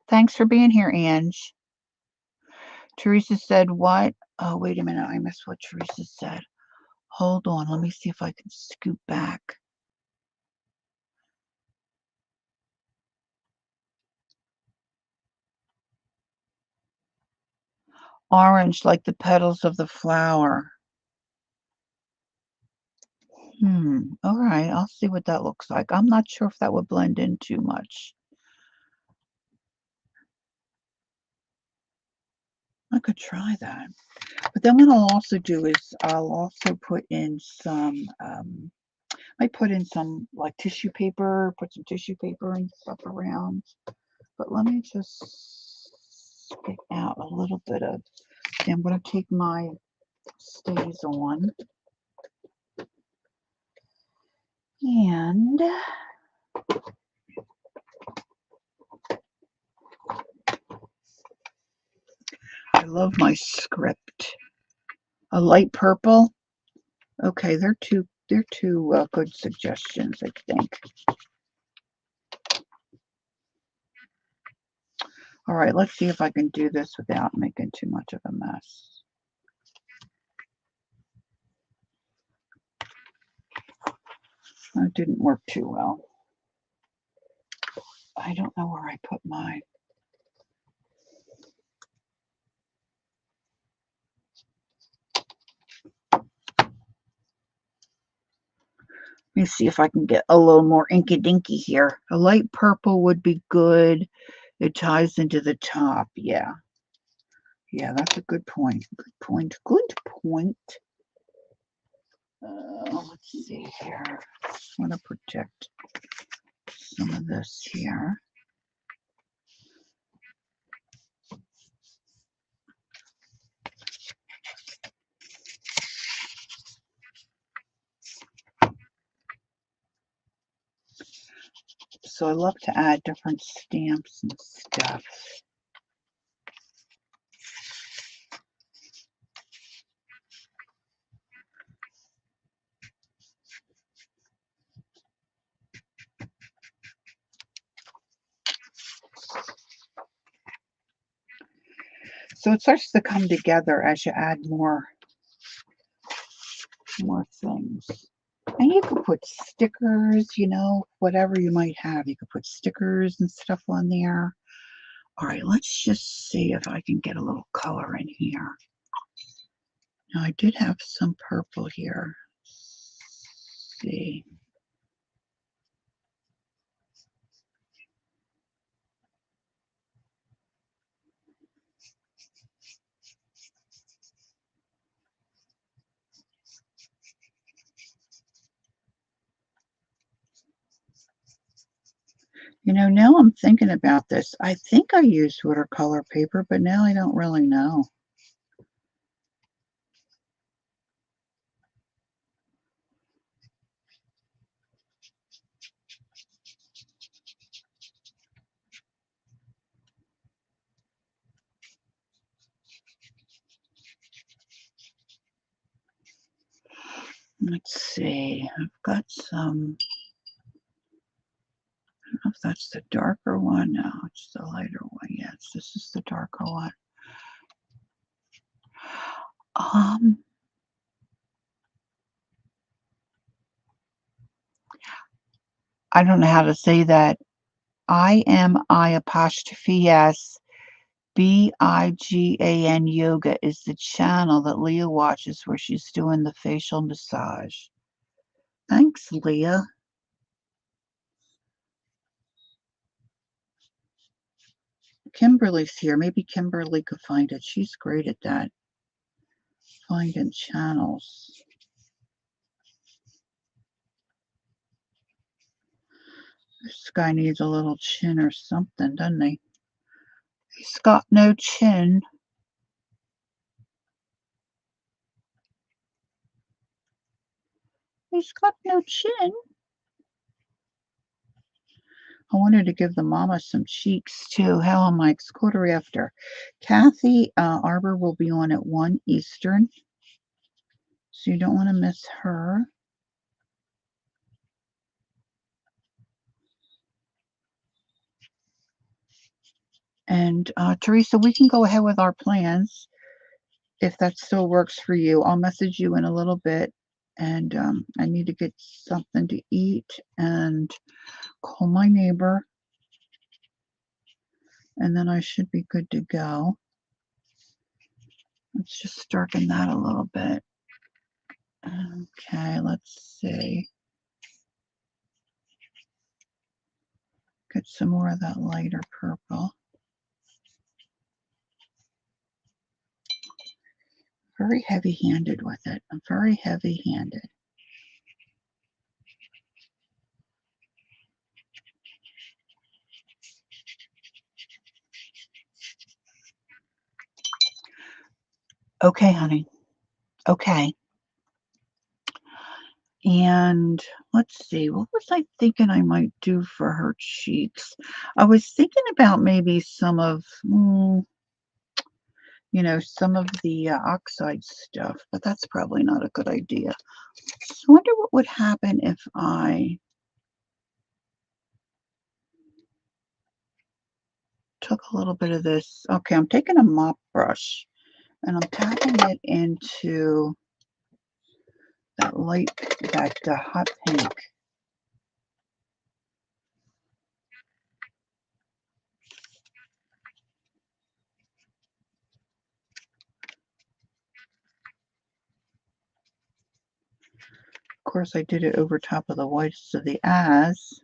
Thanks for being here, Ange. Teresa said what? Oh, wait a minute. I missed what Teresa said. Hold on. Let me see if I can scoot back. Orange, like the petals of the flower. All right. I'll see what that looks like. I'm not sure if that would blend in too much. I could try that. But then what I'll also do is I'll also put in some, I put in some like tissue paper, put some tissue paper and stuff around. But let me just pick out a little bit of, I'm going to take my stays on. And I love my script. A light purple. Okay, they're two good suggestions, I think. All right, let's see if I can do this without making too much of a mess. That didn't work too well. I don't know where I put mine. Let me see if I can get a little more inky dinky here. A light purple would be good. It ties into the top. Yeah. Yeah, that's a good point. Good point. Good point. Let's see here. I want to project some of this here. So I love to add different stamps and stuff. So it starts to come together as you add more things. And you could put stickers, you know, whatever you might have. You could put stickers and stuff on there. All right, let's just see if I can get a little color in here. Now, I did have some purple here. Let's see. You know, now I'm thinking about this. I think I used watercolor paper, but now I don't really know. Let's see. I've got some. I don't know if that's the darker one. No, it's the lighter one. Yes, this is the darker one. Um, I don't know how to say that. IMI'(BIGAN) yoga is the channel that Leah watches where she's doing the facial massage. Thanks, Leah. Kimberly's here. Maybe Kimberly could find it. She's great at that. Finding channels. This guy needs a little chin or something, doesn't he? He's got no chin. He's got no chin. I wanted to give the mama some cheeks too. Hello, Mike's quarter after. Kathy Arbor will be on at 1 Eastern, so you don't want to miss her. And Teresa, we can go ahead with our plans if that still works for you. I'll message you in a little bit, and I need to get something to eat and call my neighbor, and then I should be good to go. Let's just darken that a little bit. Okay, let's see. Get some more of that lighter purple. Very heavy-handed with it. I'm very heavy-handed. Okay, honey. Okay. And let's see, what was I thinking I might do for her cheeks? I was thinking about maybe some of, you know, some of the oxide stuff, but that's probably not a good idea. So I wonder what would happen if I took a little bit of this. Okay, I'm taking a mop brush and I'm tapping it into that light, that hot pink. Of course, I did it over top of the whites of the eyes.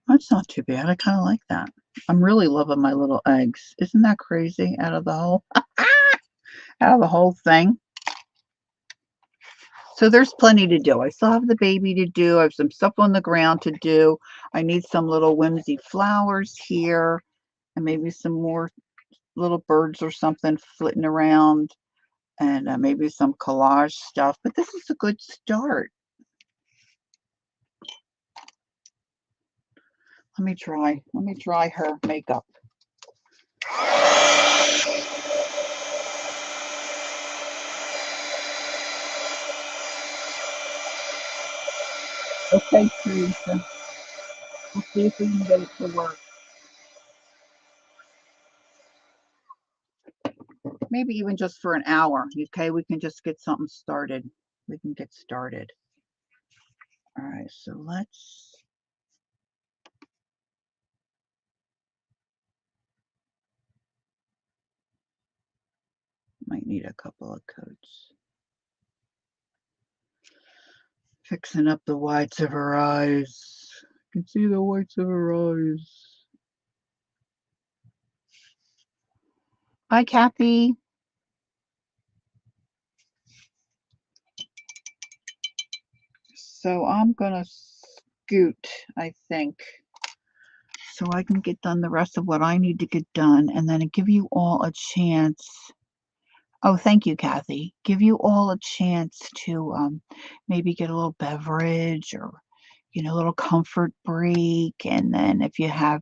That's not too bad. I kind of like that. I'm really loving my little eggs. Isn't that crazy? Out of the whole thing. So there's plenty to do. I still have the baby to do. I have some stuff on the ground to do. I need some little whimsy flowers here, and maybe some more little birds or something flitting around, and maybe some collage stuff. But this is a good start. Let me dry her makeup. Okay, Teresa. We'll see if we can get it to work. maybe even just for an hour. Okay, we can just get something started. We can get started. All right, so let's. Might need a couple of coats. Fixing up the whites of her eyes. You can see the whites of her eyes. Hi, Kathy. So I'm gonna scoot, I think, so I can get done the rest of what I need to get done, and then give you all a chance. Oh, thank you, Kathy. Give you all a chance to maybe get a little beverage or, a little comfort break. And then if you have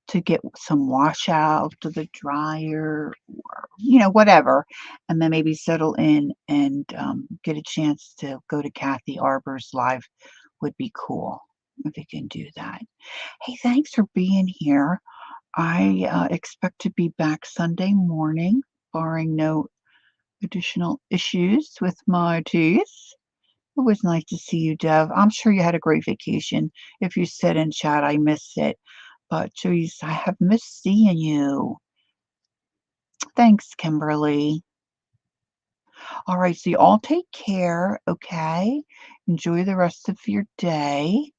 to get some wash out to the dryer or, whatever, and then maybe settle in and get a chance to go to Kathy Arbor's live would be cool if you can do that. Hey, thanks for being here. I expect to be back Sunday morning, barring no additional issues with my teeth. It was nice to see you, Dev. I'm sure you had a great vacation. If you said in chat, I missed it. But, geez, I have missed seeing you. Thanks, Kimberly. All right, so you all take care, okay? Enjoy the rest of your day.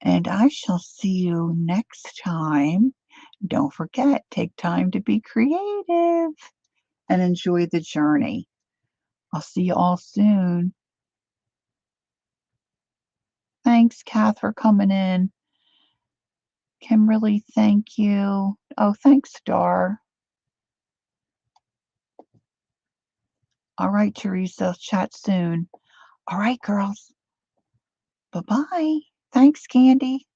And I shall see you next time. Don't forget, take time to be creative and enjoy the journey. I'll see you all soon. Thanks, Kath, for coming in. Kimberly, thank you. Oh, thanks, Dar. All right, Teresa, chat soon. All right, girls. Bye-bye. Thanks, Candy.